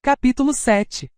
Capítulo 7.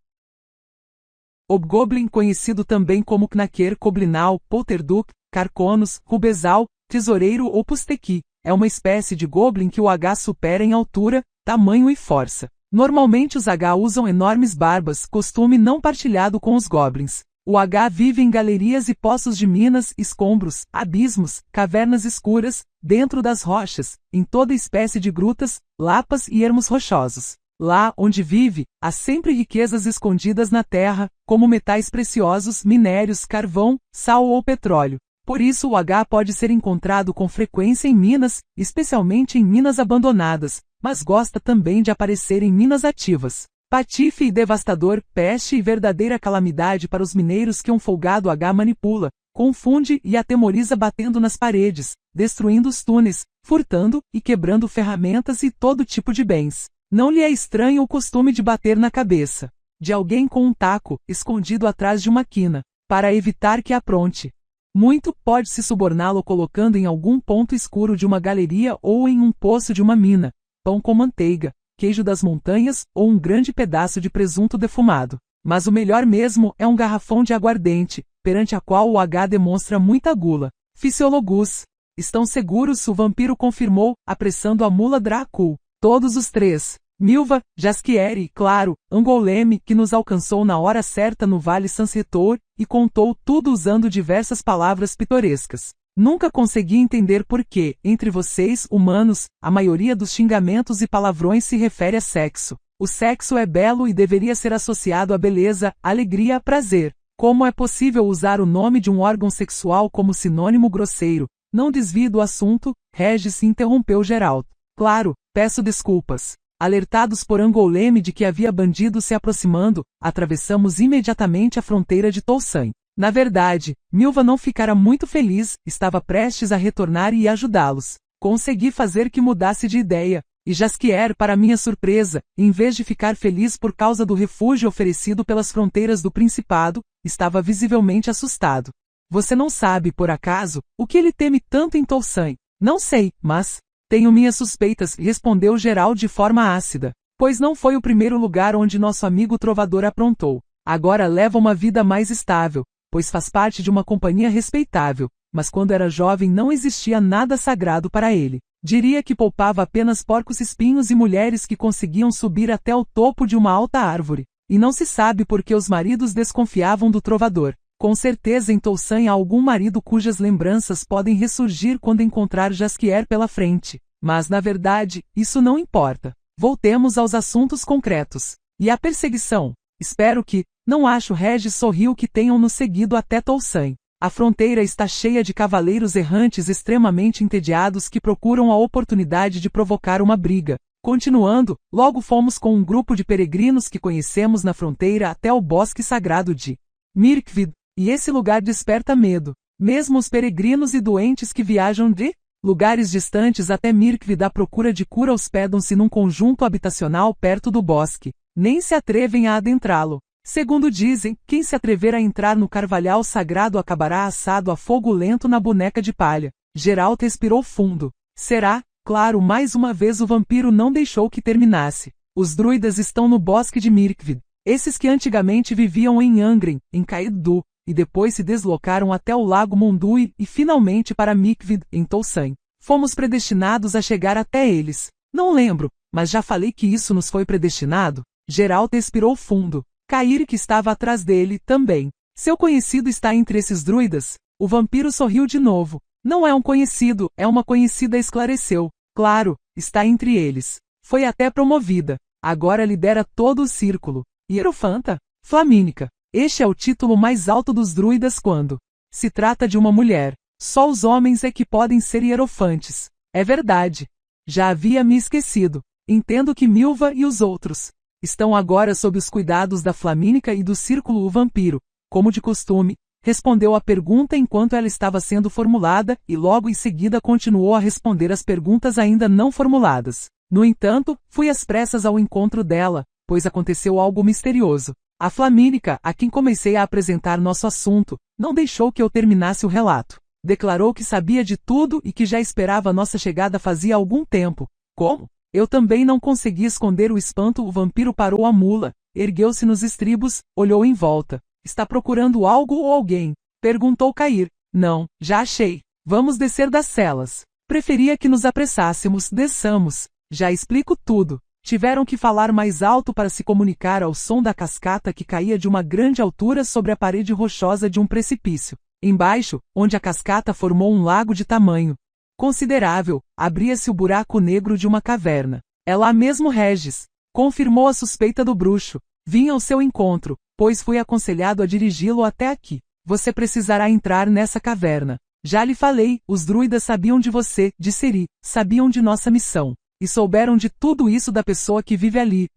Hobgoblin, conhecido também como Knacker, Coblinal, Polterduck, Carconos, Rubezal, Tesoureiro ou Pustequi, é uma espécie de goblin que o H supera em altura, tamanho e força. Normalmente os H usam enormes barbas, costume não partilhado com os goblins. O H vive em galerias e poços de minas, escombros, abismos, cavernas escuras, dentro das rochas, em toda espécie de grutas, lapas e ermos rochosos. Lá onde vive, há sempre riquezas escondidas na terra, como metais preciosos, minérios, carvão, sal ou petróleo. Por isso o H pode ser encontrado com frequência em minas, especialmente em minas abandonadas, mas gosta também de aparecer em minas ativas. Patife e devastador, peste e verdadeira calamidade para os mineiros que um folgado H manipula, confunde e atemoriza batendo nas paredes, destruindo os túneis, furtando e quebrando ferramentas e todo tipo de bens. Não lhe é estranho o costume de bater na cabeça de alguém com um taco, escondido atrás de uma quina, para evitar que apronte. Muito pode-se suborná-lo colocando em algum ponto escuro de uma galeria ou em um poço de uma mina, pão com manteiga, queijo das montanhas ou um grande pedaço de presunto defumado. Mas o melhor mesmo é um garrafão de aguardente, perante a qual o H demonstra muita gula. Fisiologus. Estão seguros, o vampiro confirmou, apressando a mula Dracul. Todos os três, Milva, Jaskier e, claro, Angoleme, que nos alcançou na hora certa no Vale Sansretor, e contou tudo usando diversas palavras pitorescas. Nunca consegui entender por que, entre vocês, humanos, a maioria dos xingamentos e palavrões se refere a sexo. O sexo é belo e deveria ser associado à beleza, alegria, prazer. Como é possível usar o nome de um órgão sexual como sinônimo grosseiro? Não desvie do assunto, Regis interrompeu Geralt. Claro, peço desculpas. Alertados por Angoleme de que havia bandidos se aproximando, atravessamos imediatamente a fronteira de Toussaint. Na verdade, Milva não ficara muito feliz, estava prestes a retornar e ajudá-los. Consegui fazer que mudasse de ideia, e Jaskier, para minha surpresa, em vez de ficar feliz por causa do refúgio oferecido pelas fronteiras do Principado, estava visivelmente assustado. Você não sabe, por acaso, o que ele teme tanto em Toussaint? Não sei, mas... Tenho minhas suspeitas, respondeu Geralt de forma ácida. Pois não foi o primeiro lugar onde nosso amigo trovador aprontou. Agora leva uma vida mais estável, pois faz parte de uma companhia respeitável, mas quando era jovem não existia nada sagrado para ele. Diria que poupava apenas porcos espinhos e mulheres que conseguiam subir até o topo de uma alta árvore. E não se sabe por que os maridos desconfiavam do trovador. Com certeza em Toussaint há algum marido cujas lembranças podem ressurgir quando encontrar Jaskier pela frente. Mas, na verdade, isso não importa. Voltemos aos assuntos concretos. E a perseguição? Espero que, não acho Regis sorriu que tenham nos seguido até Toussaint. A fronteira está cheia de cavaleiros errantes extremamente entediados que procuram a oportunidade de provocar uma briga. Continuando, logo fomos com um grupo de peregrinos que conhecemos na fronteira até o bosque sagrado de Mirkwood. E esse lugar desperta medo. Mesmo os peregrinos e doentes que viajam de lugares distantes até Mirkwood à procura de cura hospedam-se num conjunto habitacional perto do bosque. Nem se atrevem a adentrá-lo. Segundo dizem, quem se atrever a entrar no carvalhal sagrado acabará assado a fogo lento na boneca de palha. Geralt respirou fundo. Será? Claro, mais uma vez o vampiro não deixou que terminasse. Os druidas estão no bosque de Mirkwood. Esses que antigamente viviam em Angren, em Caed-du, e depois se deslocaram até o lago Mondui e finalmente para Mirkwood, em Toussaint. Fomos predestinados a chegar até eles. Não lembro, mas já falei que isso nos foi predestinado? Geralt expirou fundo. Cair que estava atrás dele, também. Seu conhecido está entre esses druidas? O vampiro sorriu de novo. Não é um conhecido, é uma conhecida, esclareceu. Claro, está entre eles. Foi até promovida. Agora lidera todo o círculo. Hierofanta? Flamínica. Este é o título mais alto dos druidas quando se trata de uma mulher. Só os homens é que podem ser hierofantes. É verdade. Já havia me esquecido. Entendo que Milva e os outros estão agora sob os cuidados da Flamínica e do círculo. O vampiro, como de costume, respondeu à pergunta enquanto ela estava sendo formulada e logo em seguida continuou a responder as perguntas ainda não formuladas. No entanto, fui às pressas ao encontro dela, pois aconteceu algo misterioso. A Flamínica, a quem comecei a apresentar nosso assunto, não deixou que eu terminasse o relato. Declarou que sabia de tudo e que já esperava nossa chegada fazia algum tempo. Como? Eu também não consegui esconder o espanto. O vampiro parou a mula, ergueu-se nos estribos, olhou em volta. Está procurando algo ou alguém? Perguntou Cair. Não, já achei. Vamos descer das celas. Preferia que nos apressássemos. Desçamos. Já explico tudo. Tiveram que falar mais alto para se comunicar ao som da cascata que caía de uma grande altura sobre a parede rochosa de um precipício. Embaixo, onde a cascata formou um lago de tamanho considerável, abria-se o buraco negro de uma caverna. É lá mesmo, Regis. Confirmou a suspeita do bruxo. Vim ao seu encontro, pois fui aconselhado a dirigi-lo até aqui. Você precisará entrar nessa caverna. Já lhe falei, os druidas sabiam de você, de Ciri, sabiam de nossa missão. E souberam de tudo isso da pessoa que vive ali.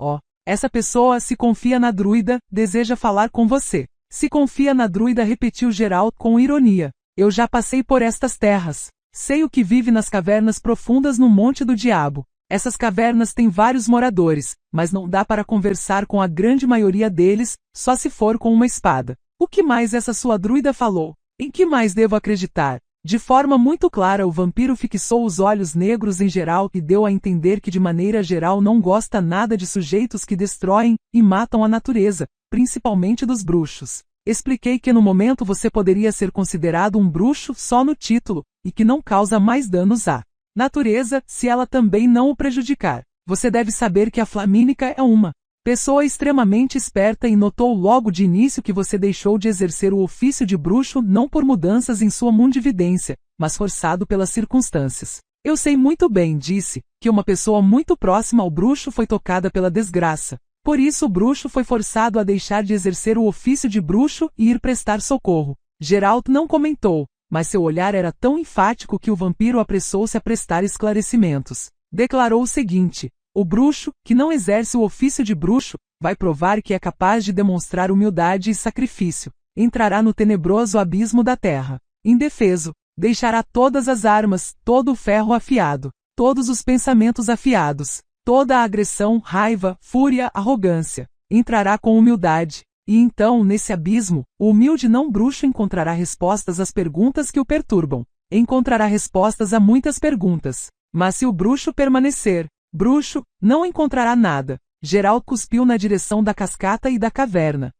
Essa pessoa se confia na druida, deseja falar com você. Se confia na druida, repetiu Geralt com ironia. Eu já passei por estas terras. Sei o que vive nas cavernas profundas no Monte do Diabo. Essas cavernas têm vários moradores, mas não dá para conversar com a grande maioria deles, só se for com uma espada. O que mais essa sua druida falou? Em que mais devo acreditar? De forma muito clara, o vampiro fixou os olhos negros em Geralt e deu a entender que de maneira geral não gosta nada de sujeitos que destroem e matam a natureza, principalmente dos bruxos. Expliquei que no momento você poderia ser considerado um bruxo só no título, e que não causa mais danos à natureza, se ela também não o prejudicar. Você deve saber que a Flamínica é uma pessoa extremamente esperta e notou logo de início que você deixou de exercer o ofício de bruxo não por mudanças em sua mundividência, mas forçado pelas circunstâncias. Eu sei muito bem, disse, que uma pessoa muito próxima ao bruxo foi tocada pela desgraça. Por isso o bruxo foi forçado a deixar de exercer o ofício de bruxo e ir prestar socorro. Geralt não comentou, mas seu olhar era tão enfático que o vampiro apressou-se a prestar esclarecimentos. Declarou o seguinte: o bruxo, que não exerce o ofício de bruxo, vai provar que é capaz de demonstrar humildade e sacrifício. Entrará no tenebroso abismo da terra. Indefeso, deixará todas as armas, todo o ferro afiado, todos os pensamentos afiados, toda a agressão, raiva, fúria, arrogância. Entrará com humildade. E então, nesse abismo, o humilde não-bruxo encontrará respostas às perguntas que o perturbam. Encontrará respostas a muitas perguntas. Mas se o bruxo permanecer bruxo, não encontrará nada. Geralt cuspiu na direção da cascata e da caverna.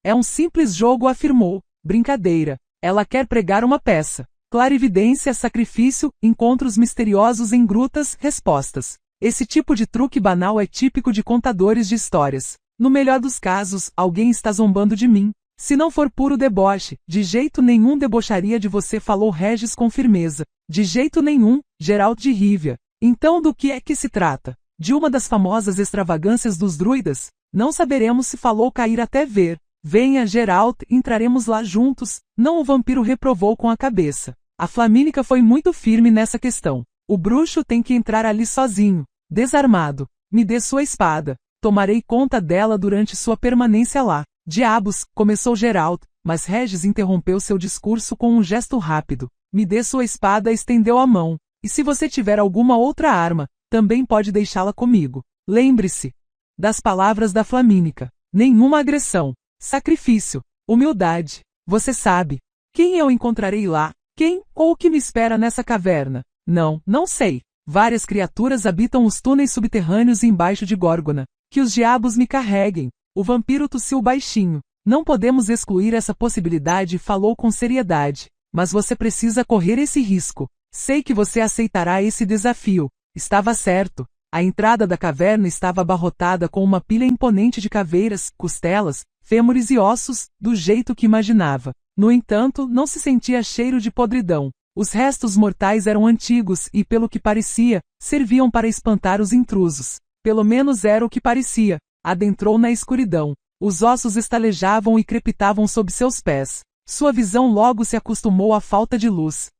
É um simples jogo, afirmou. Brincadeira. Ela quer pregar uma peça. Clarividência, sacrifício, encontros misteriosos em grutas, respostas. Esse tipo de truque banal é típico de contadores de histórias. No melhor dos casos, alguém está zombando de mim. Se não for puro deboche, de jeito nenhum debocharia de você, falou Regis com firmeza. De jeito nenhum, Geralt de Rivia. Então do que é que se trata? De uma das famosas extravagâncias dos druidas? Não saberemos, se falou Cair, até ver. Venha, Geralt, entraremos lá juntos. Não, o vampiro reprovou com a cabeça. A Flamínica foi muito firme nessa questão. O bruxo tem que entrar ali sozinho, desarmado. Me dê sua espada. Tomarei conta dela durante sua permanência lá. Diabos, começou Geralt, mas Regis interrompeu seu discurso com um gesto rápido. Me dê sua espada, estendeu a mão. E se você tiver alguma outra arma, também pode deixá-la comigo. Lembre-se das palavras da Flamínica. Nenhuma agressão. Sacrifício. Humildade. Você sabe. Quem eu encontrarei lá? Quem ou o que me espera nessa caverna? Não sei. Várias criaturas habitam os túneis subterrâneos embaixo de Górgona. Que os diabos me carreguem. O vampiro tossiu baixinho. Não podemos excluir essa possibilidade, falou com seriedade. Mas você precisa correr esse risco. Sei que você aceitará esse desafio. Estava certo. A entrada da caverna estava abarrotada com uma pilha imponente de caveiras, costelas, fêmures e ossos, do jeito que imaginava. No entanto, não se sentia cheiro de podridão. Os restos mortais eram antigos e, pelo que parecia, serviam para espantar os intrusos. Pelo menos era o que parecia. Adentrou na escuridão. Os ossos estalejavam e crepitavam sob seus pés. Sua visão logo se acostumou à falta de luz.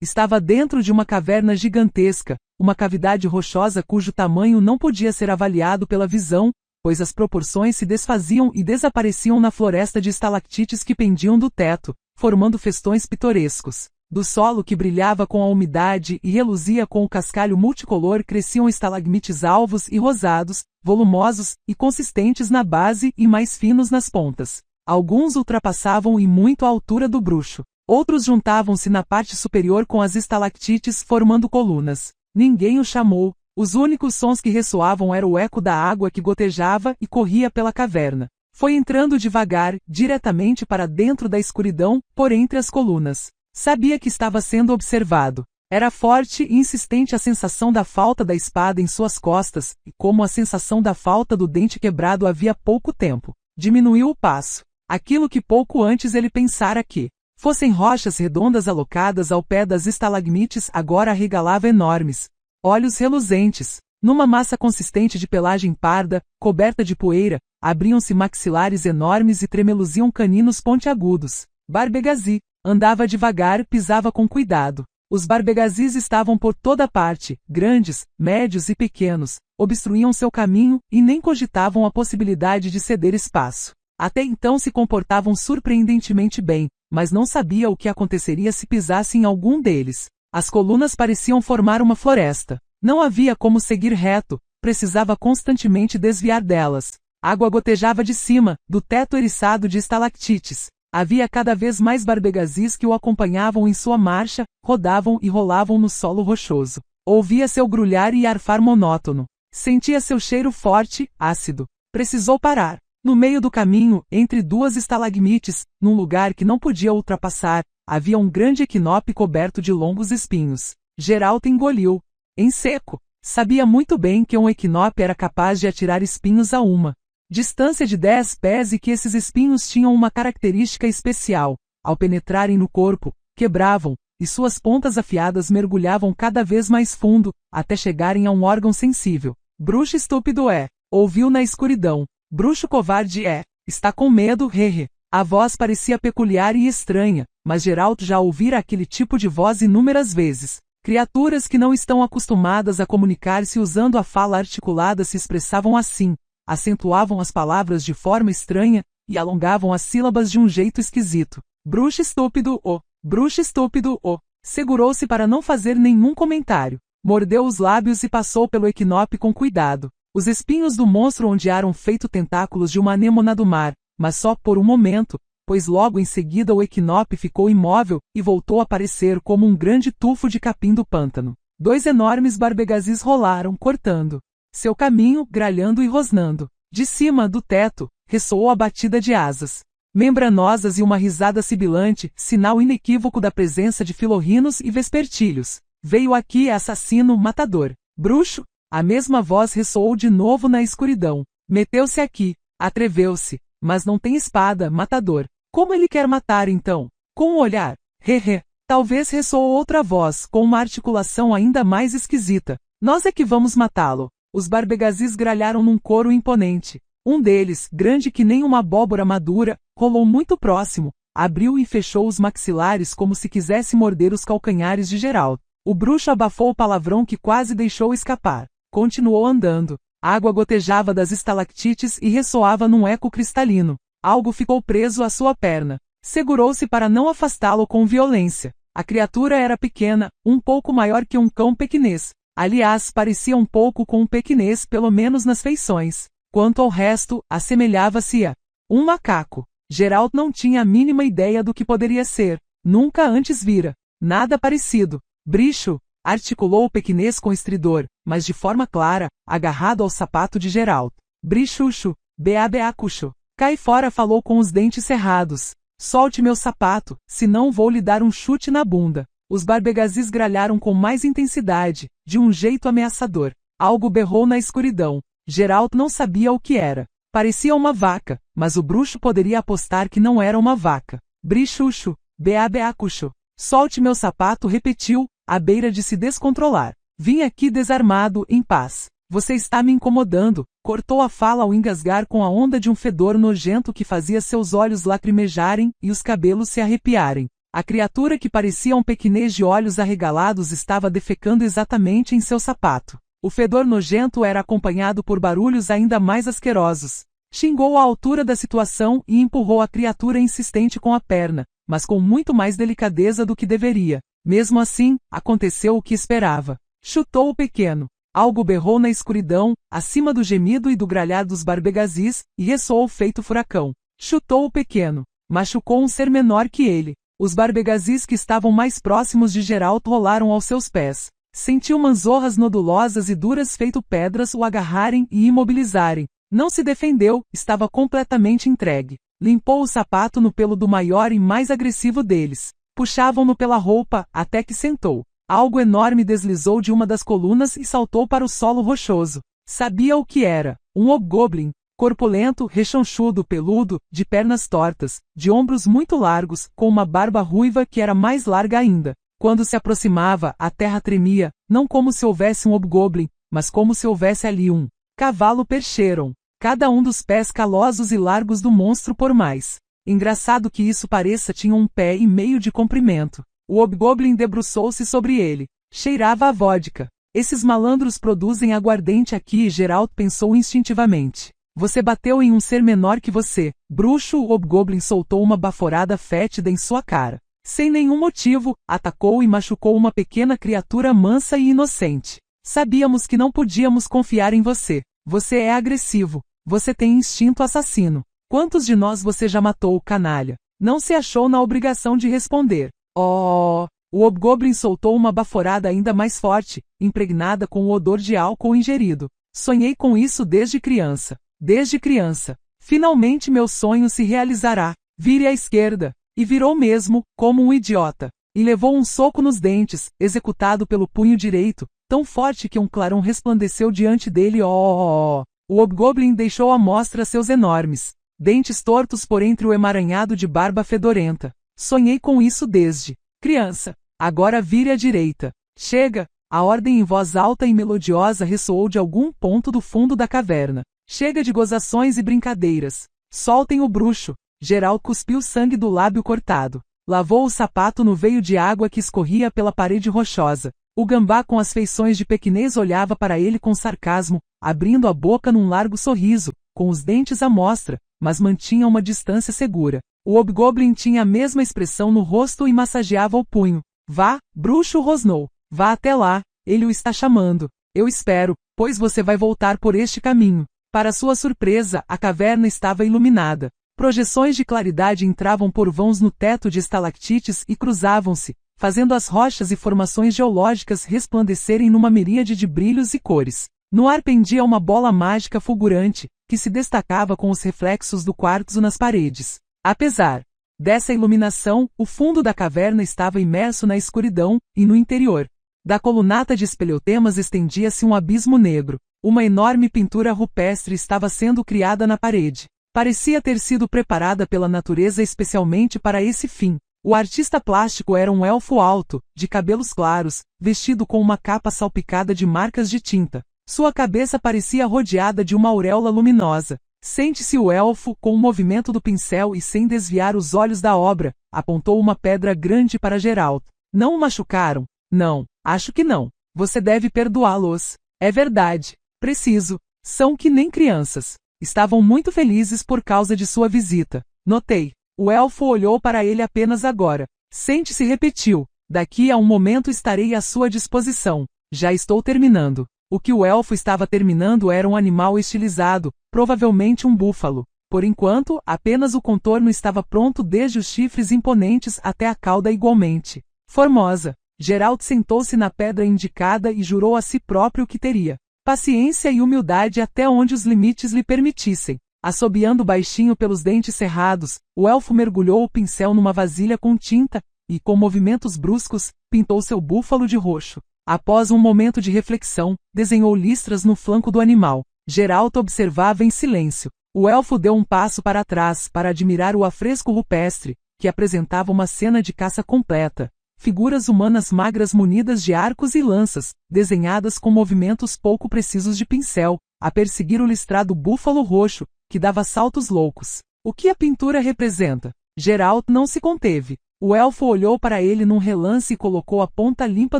Estava dentro de uma caverna gigantesca, uma cavidade rochosa cujo tamanho não podia ser avaliado pela visão, pois as proporções se desfaziam e desapareciam na floresta de estalactites que pendiam do teto, formando festões pitorescos. Do solo, que brilhava com a umidade e reluzia com o cascalho multicolor, cresciam estalagmites alvos e rosados, volumosos e consistentes na base e mais finos nas pontas. Alguns ultrapassavam e muito a altura do bruxo. Outros juntavam-se na parte superior com as estalactites, formando colunas. Ninguém o chamou. Os únicos sons que ressoavam era o eco da água que gotejava e corria pela caverna. Foi entrando devagar, diretamente para dentro da escuridão, por entre as colunas. Sabia que estava sendo observado. Era forte e insistente a sensação da falta da espada em suas costas, e como a sensação da falta do dente quebrado havia pouco tempo. Diminuiu o passo. Aquilo que pouco antes ele pensara que fossem rochas redondas alocadas ao pé das estalagmites agora arregalava enormes olhos reluzentes. Numa massa consistente de pelagem parda, coberta de poeira, abriam-se maxilares enormes e tremeluziam caninos pontiagudos. Barbegazi andava devagar, pisava com cuidado. Os barbegazis estavam por toda parte, grandes, médios e pequenos, obstruíam seu caminho e nem cogitavam a possibilidade de ceder espaço. Até então se comportavam surpreendentemente bem, mas não sabia o que aconteceria se pisasse em algum deles. As colunas pareciam formar uma floresta. Não havia como seguir reto, precisava constantemente desviar delas. Água gotejava de cima, do teto eriçado de estalactites. Havia cada vez mais barbegazis que o acompanhavam em sua marcha, rodavam e rolavam no solo rochoso. Ouvia seu grulhar e arfar monótono. Sentia seu cheiro forte, ácido. Precisou parar. No meio do caminho, entre duas estalagmites, num lugar que não podia ultrapassar, havia um grande equinope coberto de longos espinhos. Geraldo engoliu. Em seco. Sabia muito bem que um equinope era capaz de atirar espinhos a uma distância de 10 pés e que esses espinhos tinham uma característica especial. Ao penetrarem no corpo, quebravam, e suas pontas afiadas mergulhavam cada vez mais fundo, até chegarem a um órgão sensível. Bruxo estúpido é. Ouviu na escuridão. Bruxo covarde é. Está com medo, hehe. A voz parecia peculiar e estranha, mas Geraldo já ouvira aquele tipo de voz inúmeras vezes. Criaturas que não estão acostumadas a comunicar-se usando a fala articulada se expressavam assim, acentuavam as palavras de forma estranha, e alongavam as sílabas de um jeito esquisito. Bruxo estúpido, oh! Bruxo estúpido, oh! Segurou-se para não fazer nenhum comentário. Mordeu os lábios e passou pelo equinope com cuidado. Os espinhos do monstro ondearam feito tentáculos de uma anêmona do mar, mas só por um momento, pois logo em seguida o equinope ficou imóvel e voltou a aparecer como um grande tufo de capim do pântano. 2 enormes barbegazis rolaram, cortando seu caminho, gralhando e rosnando. De cima do teto, ressoou a batida de asas membranosas e uma risada sibilante, sinal inequívoco da presença de filorrinos e vespertilhos. Veio aqui, assassino, matador. Bruxo? A mesma voz ressoou de novo na escuridão. Meteu-se aqui. Atreveu-se. Mas não tem espada, matador. Como ele quer matar então? Com um olhar. Hehe. Talvez ressoou outra voz, com uma articulação ainda mais esquisita. Nós é que vamos matá-lo. Os barbegazis gralharam num coro imponente. Um deles, grande que nem uma abóbora madura, rolou muito próximo, abriu e fechou os maxilares como se quisesse morder os calcanhares de Geraldo. O bruxo abafou o palavrão que quase deixou escapar. Continuou andando. A água gotejava das estalactites e ressoava num eco cristalino. Algo ficou preso à sua perna. Segurou-se para não afastá-lo com violência. A criatura era pequena, um pouco maior que um cão pequinês. Aliás, parecia um pouco com um pequinês, pelo menos nas feições. Quanto ao resto, assemelhava-se a um macaco. Geraldo não tinha a mínima ideia do que poderia ser. Nunca antes vira nada parecido. Bricho, articulou o pequinês com estridor, mas de forma clara, agarrado ao sapato de Geraldo. Brichucho, beabeacucho. Cai fora, falou com os dentes cerrados. Solte meu sapato, senão vou lhe dar um chute na bunda. Os barbegazis gralharam com mais intensidade, de um jeito ameaçador. Algo berrou na escuridão. Geraldo não sabia o que era. Parecia uma vaca, mas o bruxo poderia apostar que não era uma vaca. Brichucho, beabeacucho. Solte meu sapato, repetiu, à beira de se descontrolar. Vim aqui desarmado, em paz. Você está me incomodando, cortou a fala ao engasgar com a onda de um fedor nojento que fazia seus olhos lacrimejarem e os cabelos se arrepiarem. A criatura que parecia um pequinês de olhos arregalados estava defecando exatamente em seu sapato. O fedor nojento era acompanhado por barulhos ainda mais asquerosos. Xingou à altura da situação e empurrou a criatura insistente com a perna, mas com muito mais delicadeza do que deveria. Mesmo assim, aconteceu o que esperava. Chutou o pequeno. Algo berrou na escuridão, acima do gemido e do gralhar dos barbegazis, e ressoou feito furacão. Chutou o pequeno. Machucou um ser menor que ele. Os barbegazis que estavam mais próximos de Geraldo rolaram aos seus pés. Sentiu manzorras nodulosas e duras feito pedras o agarrarem e imobilizarem. Não se defendeu, estava completamente entregue. Limpou o sapato no pelo do maior e mais agressivo deles. Puxavam-no pela roupa, até que sentou. Algo enorme deslizou de uma das colunas e saltou para o solo rochoso. Sabia o que era. Um hobgoblin. Corpulento, rechonchudo, peludo, de pernas tortas, de ombros muito largos, com uma barba ruiva que era mais larga ainda. Quando se aproximava, a terra tremia, não como se houvesse um hobgoblin, mas como se houvesse ali um cavalo percheron. Cada um dos pés calosos e largos do monstro por mais. Engraçado que isso pareça tinha 1,5 pés de comprimento. O hobgoblin debruçou-se sobre ele. Cheirava a vodka. Esses malandros produzem aguardente aqui e Geralt pensou instintivamente. Você bateu em um ser menor que você. Bruxo, o hobgoblin soltou uma baforada fétida em sua cara. Sem nenhum motivo, atacou e machucou uma pequena criatura mansa e inocente. Sabíamos que não podíamos confiar em você. Você é agressivo. Você tem instinto assassino. Quantos de nós você já matou, canalha? Não se achou na obrigação de responder. Oh! O hobgoblin soltou uma baforada ainda mais forte, impregnada com o odor de álcool ingerido. Sonhei com isso desde criança. Desde criança. Finalmente meu sonho se realizará. Vire à esquerda. E virou mesmo, como um idiota. E levou um soco nos dentes, executado pelo punho direito, tão forte que um clarão resplandeceu diante dele. Oh! O hobgoblin deixou à mostra seus enormes dentes tortos por entre o emaranhado de barba fedorenta. Sonhei com isso desde criança. Agora vire à direita. Chega! A ordem em voz alta e melodiosa ressoou de algum ponto do fundo da caverna. Chega de gozações e brincadeiras. Soltem o bruxo. Geralt cuspiu sangue do lábio cortado. Lavou o sapato no veio de água que escorria pela parede rochosa. O gambá com as feições de pequinês olhava para ele com sarcasmo, abrindo a boca num largo sorriso, com os dentes à mostra, mas mantinha uma distância segura. O hobgoblin tinha a mesma expressão no rosto e massageava o punho. Vá, bruxo, rosnou. Vá até lá, ele o está chamando. Eu espero, pois você vai voltar por este caminho. Para sua surpresa, a caverna estava iluminada. Projeções de claridade entravam por vãos no teto de estalactites e cruzavam-se, fazendo as rochas e formações geológicas resplandecerem numa miríade de brilhos e cores. No ar pendia uma bola mágica fulgurante, que se destacava com os reflexos do quartzo nas paredes. Apesar dessa iluminação, o fundo da caverna estava imerso na escuridão, e no interior da colunata de espelhotemas estendia-se um abismo negro. Uma enorme pintura rupestre estava sendo criada na parede. Parecia ter sido preparada pela natureza especialmente para esse fim. O artista plástico era um elfo alto, de cabelos claros, vestido com uma capa salpicada de marcas de tinta. Sua cabeça parecia rodeada de uma auréola luminosa. Sente-se o elfo, com um movimento do pincel e sem desviar os olhos da obra, apontou uma pedra grande para Geralt. Não o machucaram? Não, acho que não. Você deve perdoá-los. É verdade. Preciso. São que nem crianças. Estavam muito felizes por causa de sua visita. Notei. O elfo olhou para ele apenas agora. Sente-se repetiu. Daqui a um momento estarei à sua disposição. Já estou terminando. O que o elfo estava terminando era um animal estilizado, provavelmente um búfalo. Por enquanto, apenas o contorno estava pronto desde os chifres imponentes até a cauda igualmente formosa. Geralt sentou-se na pedra indicada e jurou a si próprio que teria paciência e humildade até onde os limites lhe permitissem. Assobiando baixinho pelos dentes cerrados, o elfo mergulhou o pincel numa vasilha com tinta, e, com movimentos bruscos, pintou seu búfalo de roxo. Após um momento de reflexão, desenhou listras no flanco do animal. Geralt observava em silêncio. O elfo deu um passo para trás para admirar o afresco rupestre, que apresentava uma cena de caça completa. Figuras humanas magras munidas de arcos e lanças, desenhadas com movimentos pouco precisos de pincel, a perseguir o listrado búfalo roxo, que dava saltos loucos. O que a pintura representa? Geralt não se conteve. O elfo olhou para ele num relance e colocou a ponta limpa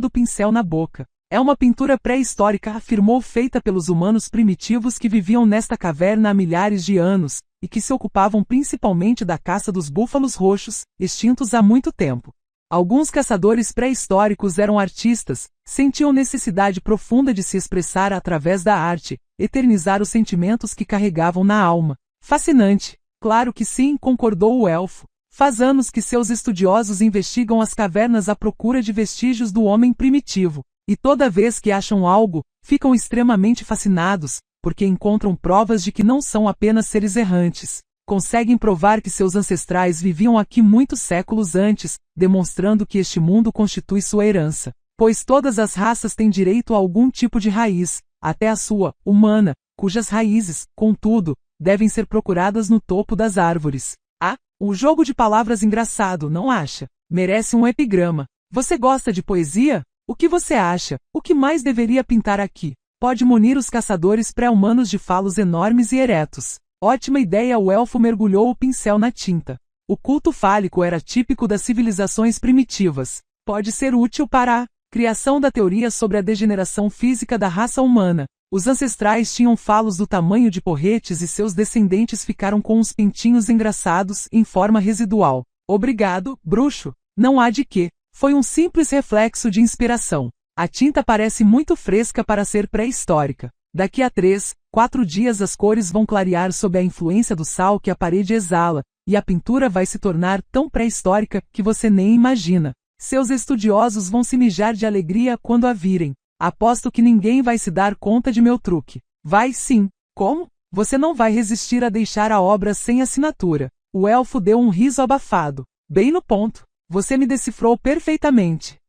do pincel na boca. É uma pintura pré-histórica, afirmou, feita pelos humanos primitivos que viviam nesta caverna há milhares de anos, e que se ocupavam principalmente da caça dos búfalos roxos, extintos há muito tempo. Alguns caçadores pré-históricos eram artistas, sentiam necessidade profunda de se expressar através da arte, eternizar os sentimentos que carregavam na alma. Fascinante. Claro que sim, concordou o elfo. Faz anos que seus estudiosos investigam as cavernas à procura de vestígios do homem primitivo. E toda vez que acham algo, ficam extremamente fascinados, porque encontram provas de que não são apenas seres errantes. Conseguem provar que seus ancestrais viviam aqui muitos séculos antes, demonstrando que este mundo constitui sua herança. Pois todas as raças têm direito a algum tipo de raiz, até a sua, humana, cujas raízes, contudo, devem ser procuradas no topo das árvores. Um jogo de palavras engraçado, não acha? Merece um epigrama. Você gosta de poesia? O que você acha? O que mais deveria pintar aqui? Pode munir os caçadores pré-humanos de falos enormes e eretos. Ótima ideia. O elfo mergulhou o pincel na tinta. O culto fálico era típico das civilizações primitivas. Pode ser útil para a criação da teoria sobre a degeneração física da raça humana. Os ancestrais tinham falos do tamanho de porretes e seus descendentes ficaram com uns pintinhos engraçados em forma residual. Obrigado, bruxo. Não há de quê. Foi um simples reflexo de inspiração. A tinta parece muito fresca para ser pré-histórica. Daqui a 3, 4 dias as cores vão clarear sob a influência do sal que a parede exala, e a pintura vai se tornar tão pré-histórica que você nem imagina. Seus estudiosos vão se mijar de alegria quando a virem. Aposto que ninguém vai se dar conta de meu truque. Vai sim. Como? Você não vai resistir a deixar a obra sem assinatura. O elfo deu um riso abafado. Bem no ponto. Você me decifrou perfeitamente.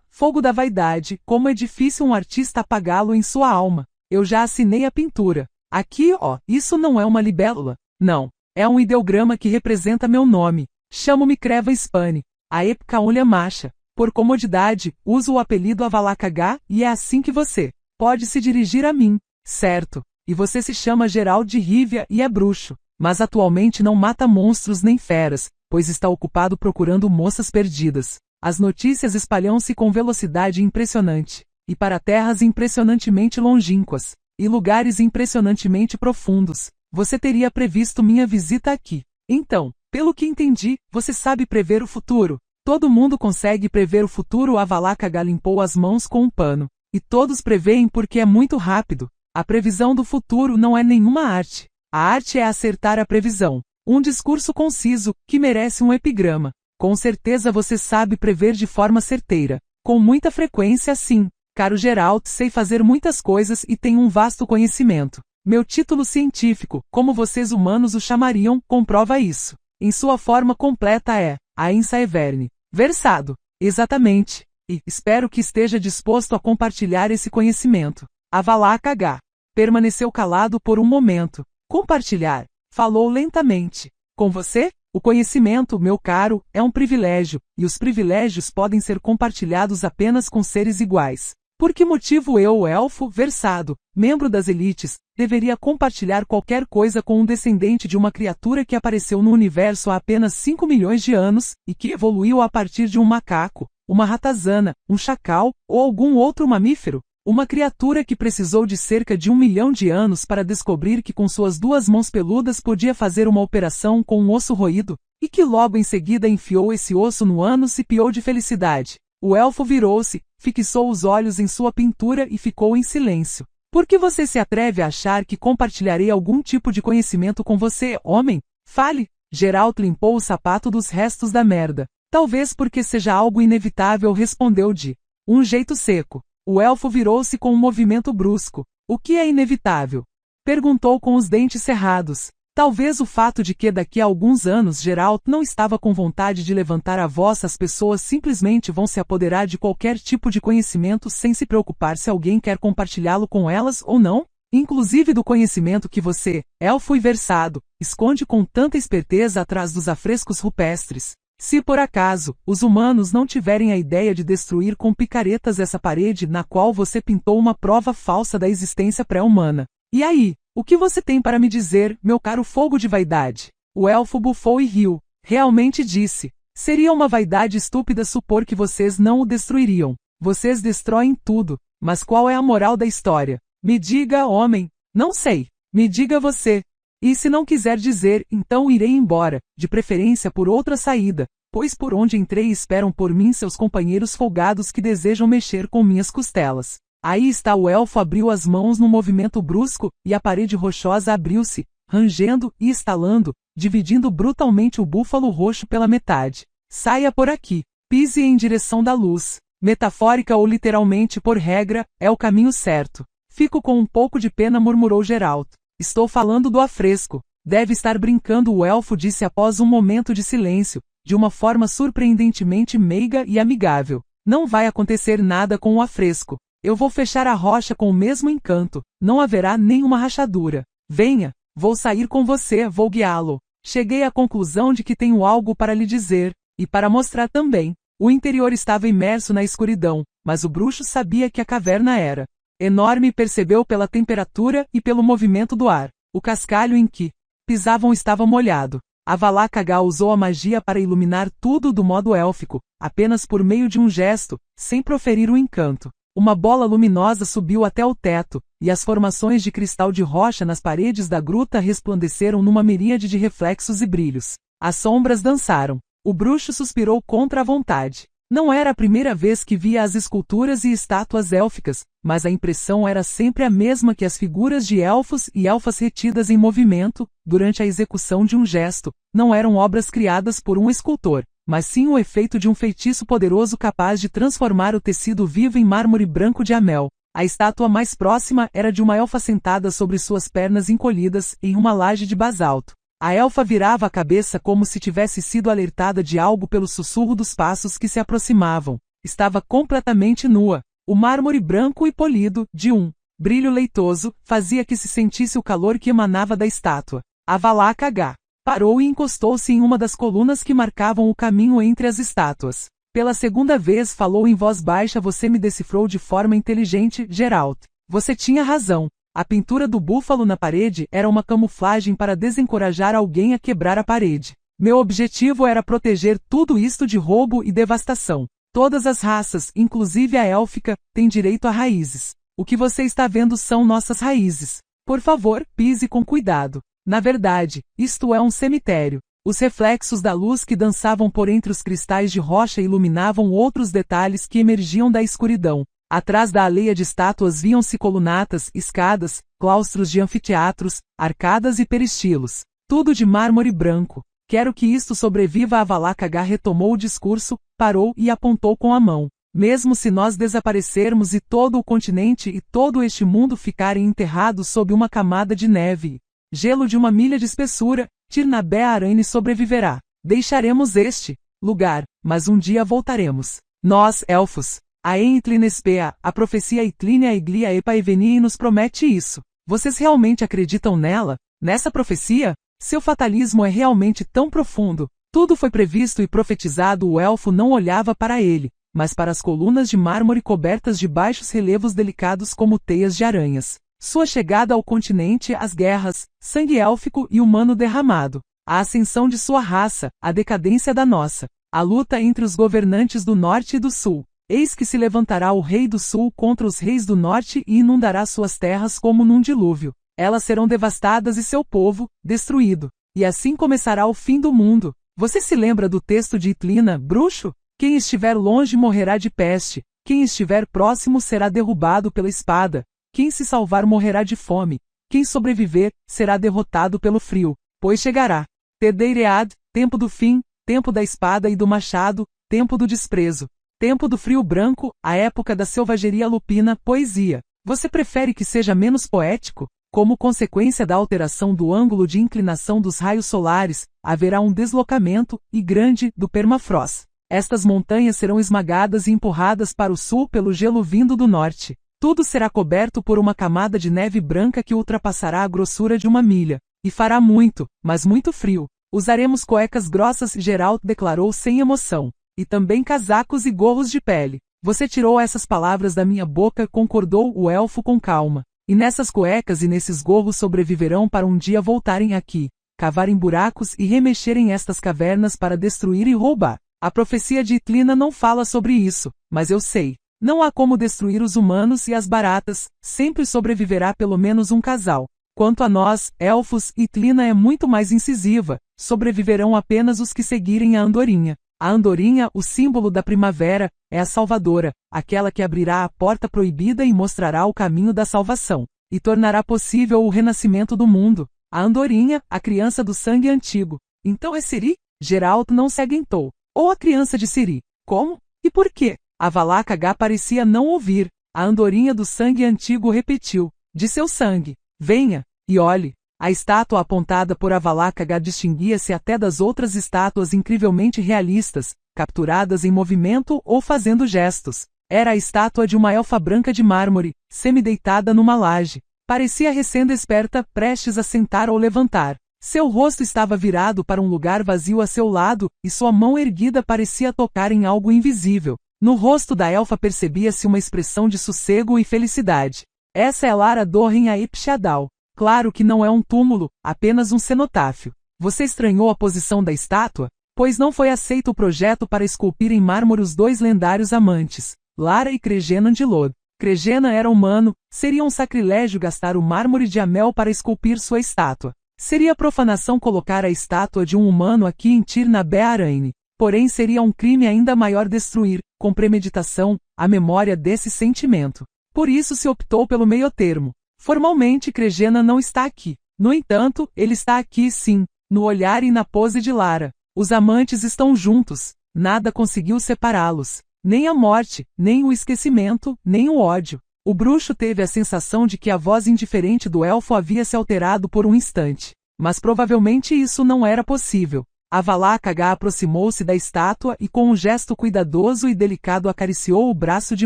Fogo da vaidade, como é difícil um artista apagá-lo em sua alma. Eu já assinei a pintura. Aqui, isso não é uma libélula. Não. É um ideograma que representa meu nome. Chamo-me Creva Spane. A época olha macha. Por comodidade, uso o apelido Avalaca H e é assim que você pode se dirigir a mim. Certo. E você se chama Geralt de Rivia e é bruxo. Mas atualmente não mata monstros nem feras, pois está ocupado procurando moças perdidas. As notícias espalham-se com velocidade impressionante. E para terras impressionantemente longínquas. E lugares impressionantemente profundos. Você teria previsto minha visita aqui. Então, pelo que entendi, você sabe prever o futuro. Todo mundo consegue prever o futuro. A Avalaca H limpou as mãos com um pano. E todos preveem porque é muito rápido. A previsão do futuro não é nenhuma arte. A arte é acertar a previsão. Um discurso conciso, que merece um epigrama. Com certeza você sabe prever de forma certeira. Com muita frequência, sim. Caro Geralt, sei fazer muitas coisas e tenho um vasto conhecimento. Meu título científico, como vocês humanos o chamariam, comprova isso. Em sua forma completa é Ainsaeverne. Versado. Exatamente. E espero que esteja disposto a compartilhar esse conhecimento. Avalaca H. Permaneceu calado por um momento. Compartilhar. Falou lentamente. Com você? O conhecimento, meu caro, é um privilégio, e os privilégios podem ser compartilhados apenas com seres iguais. Por que motivo eu, o elfo, versado, membro das elites, deveria compartilhar qualquer coisa com um descendente de uma criatura que apareceu no universo há apenas 5 milhões de anos, e que evoluiu a partir de um macaco, uma ratazana, um chacal, ou algum outro mamífero? Uma criatura que precisou de cerca de 1 milhão de anos para descobrir que com suas 2 mãos peludas podia fazer uma operação com um osso roído, e que logo em seguida enfiou esse osso no ânus e piou de felicidade. O elfo virou-se, fixou os olhos em sua pintura e ficou em silêncio. Por que você se atreve a achar que compartilharei algum tipo de conhecimento com você, homem? Fale! Geralt limpou o sapato dos restos da merda. Talvez porque seja algo inevitável, respondeu de um jeito seco. O elfo virou-se com um movimento brusco. O que é inevitável? Perguntou com os dentes cerrados. Talvez o fato de que daqui a alguns anos Geralt não estava com vontade de levantar a voz, as pessoas simplesmente vão se apoderar de qualquer tipo de conhecimento sem se preocupar se alguém quer compartilhá-lo com elas ou não, inclusive do conhecimento que você, elfo e versado, esconde com tanta esperteza atrás dos afrescos rupestres. Se por acaso, os humanos não tiverem a ideia de destruir com picaretas essa parede na qual você pintou uma prova falsa da existência pré-humana. E aí? O que você tem para me dizer, meu caro fogo de vaidade? O elfo bufou e riu. Realmente disse. Seria uma vaidade estúpida supor que vocês não o destruiriam. Vocês destroem tudo. Mas qual é a moral da história? Me diga, homem. Não sei. Me diga você. E se não quiser dizer, então irei embora, de preferência por outra saída, pois por onde entrei esperam por mim seus companheiros folgados que desejam mexer com minhas costelas. Aí está. O elfo abriu as mãos num movimento brusco, e a parede rochosa abriu-se, rangendo e estalando, dividindo brutalmente o búfalo roxo pela metade. Saia por aqui. Pise em direção da luz. Metafórica ou literalmente por regra, é o caminho certo. Fico com um pouco de pena, murmurou Geralt. Estou falando do afresco. Deve estar brincando, o elfo disse após um momento de silêncio, de uma forma surpreendentemente meiga e amigável. Não vai acontecer nada com o afresco. Eu vou fechar a rocha com o mesmo encanto. Não haverá nenhuma rachadura. Venha, vou sair com você, vou guiá-lo. Cheguei à conclusão de que tenho algo para lhe dizer, e para mostrar também. O interior estava imerso na escuridão, mas o bruxo sabia que a caverna era enorme, percebeu pela temperatura e pelo movimento do ar. O cascalho em que pisavam estava molhado. Avallac'h Agha usou a magia para iluminar tudo do modo élfico, apenas por meio de um gesto, sem proferir o encanto. Uma bola luminosa subiu até o teto, e as formações de cristal de rocha nas paredes da gruta resplandeceram numa miríade de reflexos e brilhos. As sombras dançaram. O bruxo suspirou contra a vontade. Não era a primeira vez que via as esculturas e estátuas élficas, mas a impressão era sempre a mesma, que as figuras de elfos e elfas retidas em movimento, durante a execução de um gesto, não eram obras criadas por um escultor, mas sim o efeito de um feitiço poderoso capaz de transformar o tecido vivo em mármore branco de Amel. A estátua mais próxima era de uma elfa sentada sobre suas pernas encolhidas, em uma laje de basalto. A elfa virava a cabeça como se tivesse sido alertada de algo pelo sussurro dos passos que se aproximavam. Estava completamente nua. O mármore branco e polido, de um brilho leitoso, fazia que se sentisse o calor que emanava da estátua. Avallac'h Agha parou e encostou-se em uma das colunas que marcavam o caminho entre as estátuas. Pela segunda vez falou em voz baixa: você me decifrou de forma inteligente, Geralt. Você tinha razão. A pintura do búfalo na parede era uma camuflagem para desencorajar alguém a quebrar a parede. Meu objetivo era proteger tudo isto de roubo e devastação. Todas as raças, inclusive a élfica, têm direito a raízes. O que você está vendo são nossas raízes. Por favor, pise com cuidado. Na verdade, isto é um cemitério. Os reflexos da luz que dançavam por entre os cristais de rocha iluminavam outros detalhes que emergiam da escuridão. Atrás da aldeia de estátuas viam-se colunatas, escadas, claustros de anfiteatros, arcadas e peristilos. Tudo de mármore branco. Quero que isto sobreviva. Avallac'h Agha retomou o discurso, parou e apontou com a mão. Mesmo se nós desaparecermos e todo o continente e todo este mundo ficarem enterrados sob uma camada de neve, gelo de 1 milha de espessura, Tir-na-Bé Araine sobreviverá. Deixaremos este lugar, mas um dia voltaremos. Nós, elfos. A Eitlinespea, a profecia Eitlinia Eglia Epa Eveni nos promete isso. Vocês realmente acreditam nela? Nessa profecia? Seu fatalismo é realmente tão profundo. Tudo foi previsto e profetizado. O elfo não olhava para ele, mas para as colunas de mármore cobertas de baixos relevos delicados como teias de aranhas. Sua chegada ao continente, as guerras, sangue élfico e humano derramado. A ascensão de sua raça, a decadência da nossa. A luta entre os governantes do norte e do sul. Eis que se levantará o rei do sul contra os reis do norte e inundará suas terras como num dilúvio. Elas serão devastadas e seu povo, destruído. E assim começará o fim do mundo. Você se lembra do texto de Itlina, bruxo? Quem estiver longe morrerá de peste. Quem estiver próximo será derrubado pela espada. Quem se salvar morrerá de fome. Quem sobreviver, será derrotado pelo frio. Pois chegará. Tedeiread, tempo do fim, tempo da espada e do machado, tempo do desprezo. Tempo do frio branco, a época da selvageria lupina, poesia. Você prefere que seja menos poético? Como consequência da alteração do ângulo de inclinação dos raios solares, haverá um deslocamento, e grande, do permafrost. Estas montanhas serão esmagadas e empurradas para o sul pelo gelo vindo do norte. Tudo será coberto por uma camada de neve branca que ultrapassará a grossura de 1 milha. E fará muito, mas muito frio. Usaremos cuecas grossas, Geralt declarou sem emoção. E também casacos e gorros de pele. Você tirou essas palavras da minha boca, concordou o elfo com calma. E nessas cuecas e nesses gorros sobreviverão para um dia voltarem aqui, cavarem buracos e remexerem estas cavernas para destruir e roubar. A profecia de Itlina não fala sobre isso, mas eu sei. Não há como destruir os humanos e as baratas, sempre sobreviverá pelo menos um casal. Quanto a nós, elfos, Itlina é muito mais incisiva, sobreviverão apenas os que seguirem a andorinha. A andorinha, o símbolo da primavera, é a salvadora, aquela que abrirá a porta proibida e mostrará o caminho da salvação, e tornará possível o renascimento do mundo. A andorinha, a criança do sangue antigo. Então é Ciri? Geralt não se aguentou. Ou a criança de Ciri. Como? E por quê? A Valak H parecia não ouvir. A andorinha do sangue antigo repetiu. De seu sangue. Venha, e olhe. A estátua apontada por Valak H distinguia-se até das outras estátuas incrivelmente realistas, capturadas em movimento ou fazendo gestos. Era a estátua de uma elfa branca de mármore, semideitada numa laje. Parecia recém-desperta, prestes a sentar ou levantar. Seu rosto estava virado para um lugar vazio a seu lado, e sua mão erguida parecia tocar em algo invisível. No rosto da elfa percebia-se uma expressão de sossego e felicidade. Essa é Lara Dorren a Ipshadal. Claro que não é um túmulo, apenas um cenotáfio. Você estranhou a posição da estátua? Pois não foi aceito o projeto para esculpir em mármore os dois lendários amantes, Lara e Cregennan de Lod. Cregennan era humano, seria um sacrilégio gastar o mármore de Amel para esculpir sua estátua. Seria profanação colocar a estátua de um humano aqui em Tir na Bearaine. Porém seria um crime ainda maior destruir, com premeditação, a memória desse sentimento. Por isso se optou pelo meio-termo. Formalmente Cregennan não está aqui. No entanto, ele está aqui sim, no olhar e na pose de Lara. Os amantes estão juntos. Nada conseguiu separá-los. Nem a morte, nem o esquecimento, nem o ódio. O bruxo teve a sensação de que a voz indiferente do elfo havia se alterado por um instante. Mas provavelmente isso não era possível. A Valak H aproximou-se da estátua e com um gesto cuidadoso e delicado acariciou o braço de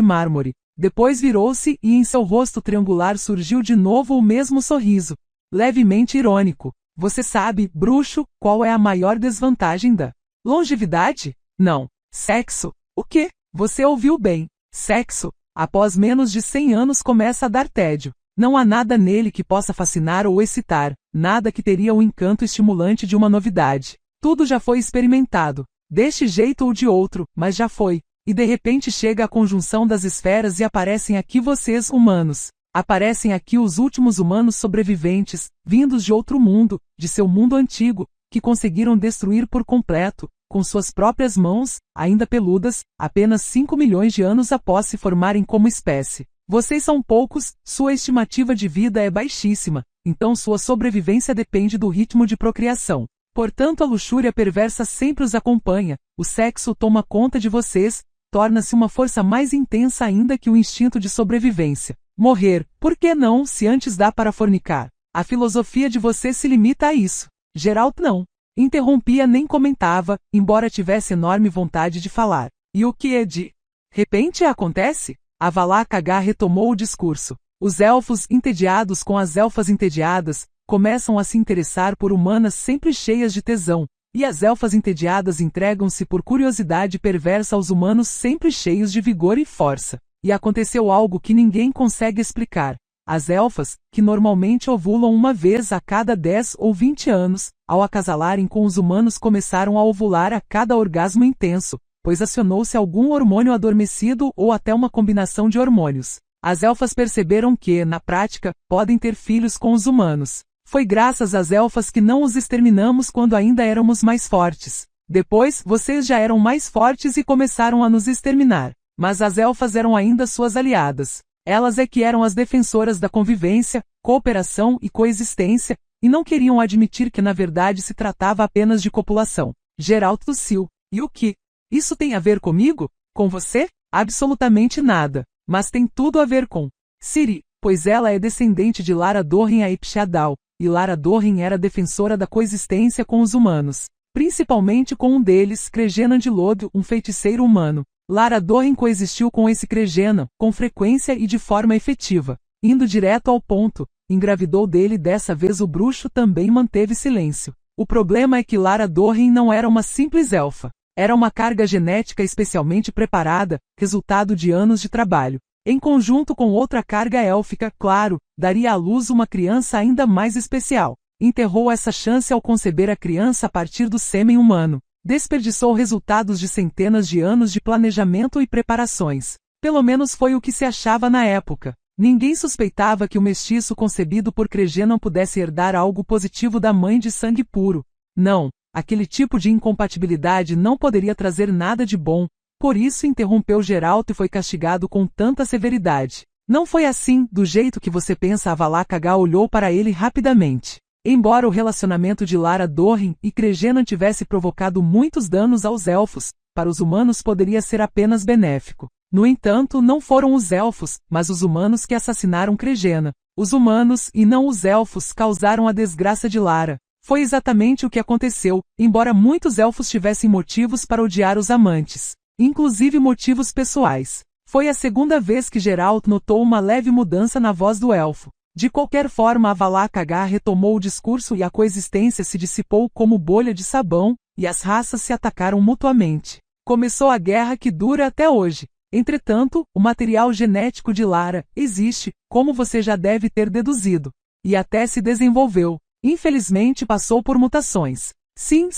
mármore. Depois virou-se e em seu rosto triangular surgiu de novo o mesmo sorriso. Levemente irônico. Você sabe, bruxo, qual é a maior desvantagem da longevidade? Não. Sexo. O quê? Você ouviu bem. Sexo. Após menos de 100 anos começa a dar tédio. Não há nada nele que possa fascinar ou excitar, nada que teria o encanto estimulante de uma novidade. Tudo já foi experimentado. Deste jeito ou de outro, mas já foi. E de repente chega a conjunção das esferas e aparecem aqui vocês, humanos. Aparecem aqui os últimos humanos sobreviventes, vindos de outro mundo, de seu mundo antigo, que conseguiram destruir por completo, com suas próprias mãos, ainda peludas, apenas 5 milhões de anos após se formarem como espécie. Vocês são poucos, sua estimativa de vida é baixíssima, então sua sobrevivência depende do ritmo de procriação. Portanto a luxúria perversa sempre os acompanha, o sexo toma conta de vocês, torna-se uma força mais intensa ainda que o instinto de sobrevivência. Morrer, por que não, se antes dá para fornicar? A filosofia de vocês se limita a isso. Geralt não. Interrompia nem comentava, embora tivesse enorme vontade de falar. E o que é de repente acontece? A Valak H retomou o discurso. Os elfos, entediados com as elfas entediadas, começam a se interessar por humanas sempre cheias de tesão, e as elfas entediadas entregam-se por curiosidade perversa aos humanos sempre cheios de vigor e força. E aconteceu algo que ninguém consegue explicar. As elfas, que normalmente ovulam uma vez a cada 10 ou 20 anos, ao acasalarem com os humanos começaram a ovular a cada orgasmo intenso, pois acionou-se algum hormônio adormecido ou até uma combinação de hormônios. As elfas perceberam que, na prática, podem ter filhos com os humanos. Foi graças às elfas que não os exterminamos quando ainda éramos mais fortes. Depois, vocês já eram mais fortes e começaram a nos exterminar. Mas as elfas eram ainda suas aliadas. Elas é que eram as defensoras da convivência, cooperação e coexistência, e não queriam admitir que na verdade se tratava apenas de copulação. Geralt tossiu. E o que? Isso tem a ver comigo? Com você? Absolutamente nada. Mas tem tudo a ver com Ciri, pois ela é descendente de Lara Dorren a Ipshadal, e Lara Dorren era defensora da coexistência com os humanos. Principalmente com um deles, Cregennan de Lod, um feiticeiro humano. Lara Dorren coexistiu com esse Cregennan, com frequência e de forma efetiva. Indo direto ao ponto, engravidou dele dessa vez o bruxo também manteve silêncio. O problema é que Lara Dorren não era uma simples elfa. Era uma carga genética especialmente preparada, resultado de anos de trabalho. Em conjunto com outra carga élfica, claro, daria à luz uma criança ainda mais especial. Enterrou essa chance ao conceber a criança a partir do sêmen humano. Desperdiçou resultados de centenas de anos de planejamento e preparações. Pelo menos foi o que se achava na época. Ninguém suspeitava que o mestiço concebido por Cregennan pudesse herdar algo positivo da mãe de sangue puro. Não, aquele tipo de incompatibilidade não poderia trazer nada de bom, por isso interrompeu Geralt e foi castigado com tanta severidade. Não foi assim, do jeito que você pensa. A Valak H olhou para ele rapidamente. Embora o relacionamento de Lara Dorren e Cregennan tivesse provocado muitos danos aos elfos, para os humanos poderia ser apenas benéfico. No entanto, não foram os elfos, mas os humanos que assassinaram Cregena. Os humanos, e não os elfos, causaram a desgraça de Lara. Foi exatamente o que aconteceu, embora muitos elfos tivessem motivos para odiar os amantes, inclusive motivos pessoais. Foi a segunda vez que Geralt notou uma leve mudança na voz do elfo. De qualquer forma, Avallac'h retomou o discurso e a coexistência se dissipou como bolha de sabão, e as raças se atacaram mutuamente. Começou a guerra que dura até hoje. Entretanto, o material genético de Lara existe, como você já deve ter deduzido, e até se desenvolveu. Infelizmente passou por mutações. Sim,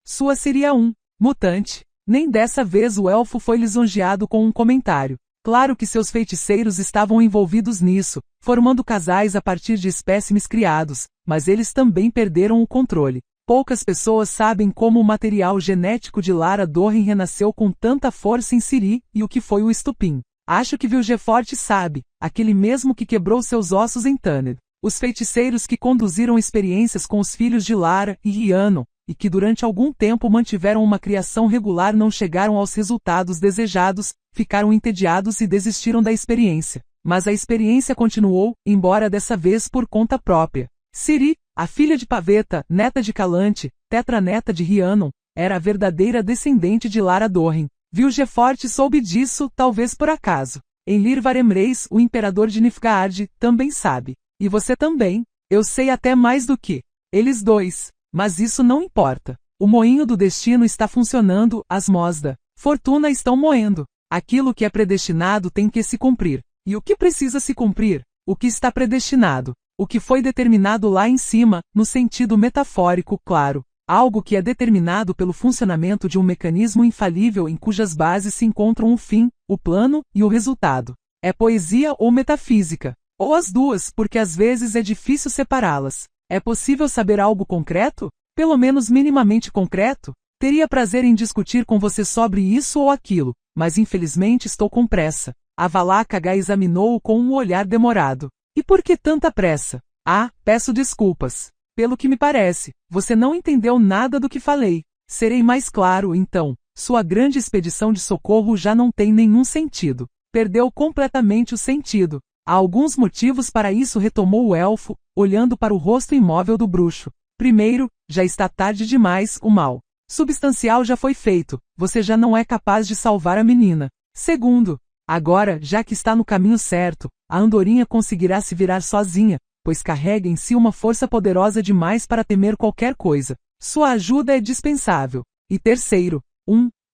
sua seria um mutante. Nem dessa vez o elfo foi lisonjeado com um comentário. Claro que seus feiticeiros estavam envolvidos nisso, formando casais a partir de espécimes criados, mas eles também perderam o controle. Poucas pessoas sabem como o material genético de Lara Dorren renasceu com tanta força em Ciri, e o que foi o estupim. Acho que Vilgefortz sabe, aquele mesmo que quebrou seus ossos em Tanned. Os feiticeiros que conduziram experiências com os filhos de Lara e Rhiannon, e que durante algum tempo mantiveram uma criação regular não chegaram aos resultados desejados, ficaram entediados e desistiram da experiência. Mas a experiência continuou, embora dessa vez por conta própria. Ciri, a filha de Pavetta, neta de Calante, tetraneta de Rhiannon, era a verdadeira descendente de Lara Dorren. Vilgefortz soube disso, talvez por acaso. Enlir Varemreis, o imperador de Nilfgaard, também sabe. E você também. Eu sei até mais do que eles dois. Mas isso não importa. O moinho do destino está funcionando, as mós da fortuna estão moendo. Aquilo que é predestinado tem que se cumprir. E o que precisa se cumprir? O que está predestinado. O que foi determinado lá em cima, no sentido metafórico, claro. Algo que é determinado pelo funcionamento de um mecanismo infalível em cujas bases se encontram o fim, o plano e o resultado. É poesia ou metafísica? Ou as duas, porque às vezes é difícil separá-las. É possível saber algo concreto? Pelo menos minimamente concreto? Teria prazer em discutir com você sobre isso ou aquilo, mas infelizmente estou com pressa. Avallac'h examinou-o com um olhar demorado. E por que tanta pressa? Ah, peço desculpas. Pelo que me parece, você não entendeu nada do que falei. Serei mais claro, então. Sua grande expedição de socorro já não tem nenhum sentido. Perdeu completamente o sentido. Há alguns motivos para isso, retomou o elfo, olhando para o rosto imóvel do bruxo. Primeiro, já está tarde demais, o mal substancial já foi feito, você já não é capaz de salvar a menina. Segundo, agora, já que está no caminho certo, a andorinha conseguirá se virar sozinha, pois carrega em si uma força poderosa demais para temer qualquer coisa. Sua ajuda é dispensável. E terceiro,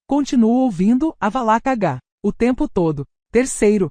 continuo ouvindo Avallac'h o tempo todo. Terceiro,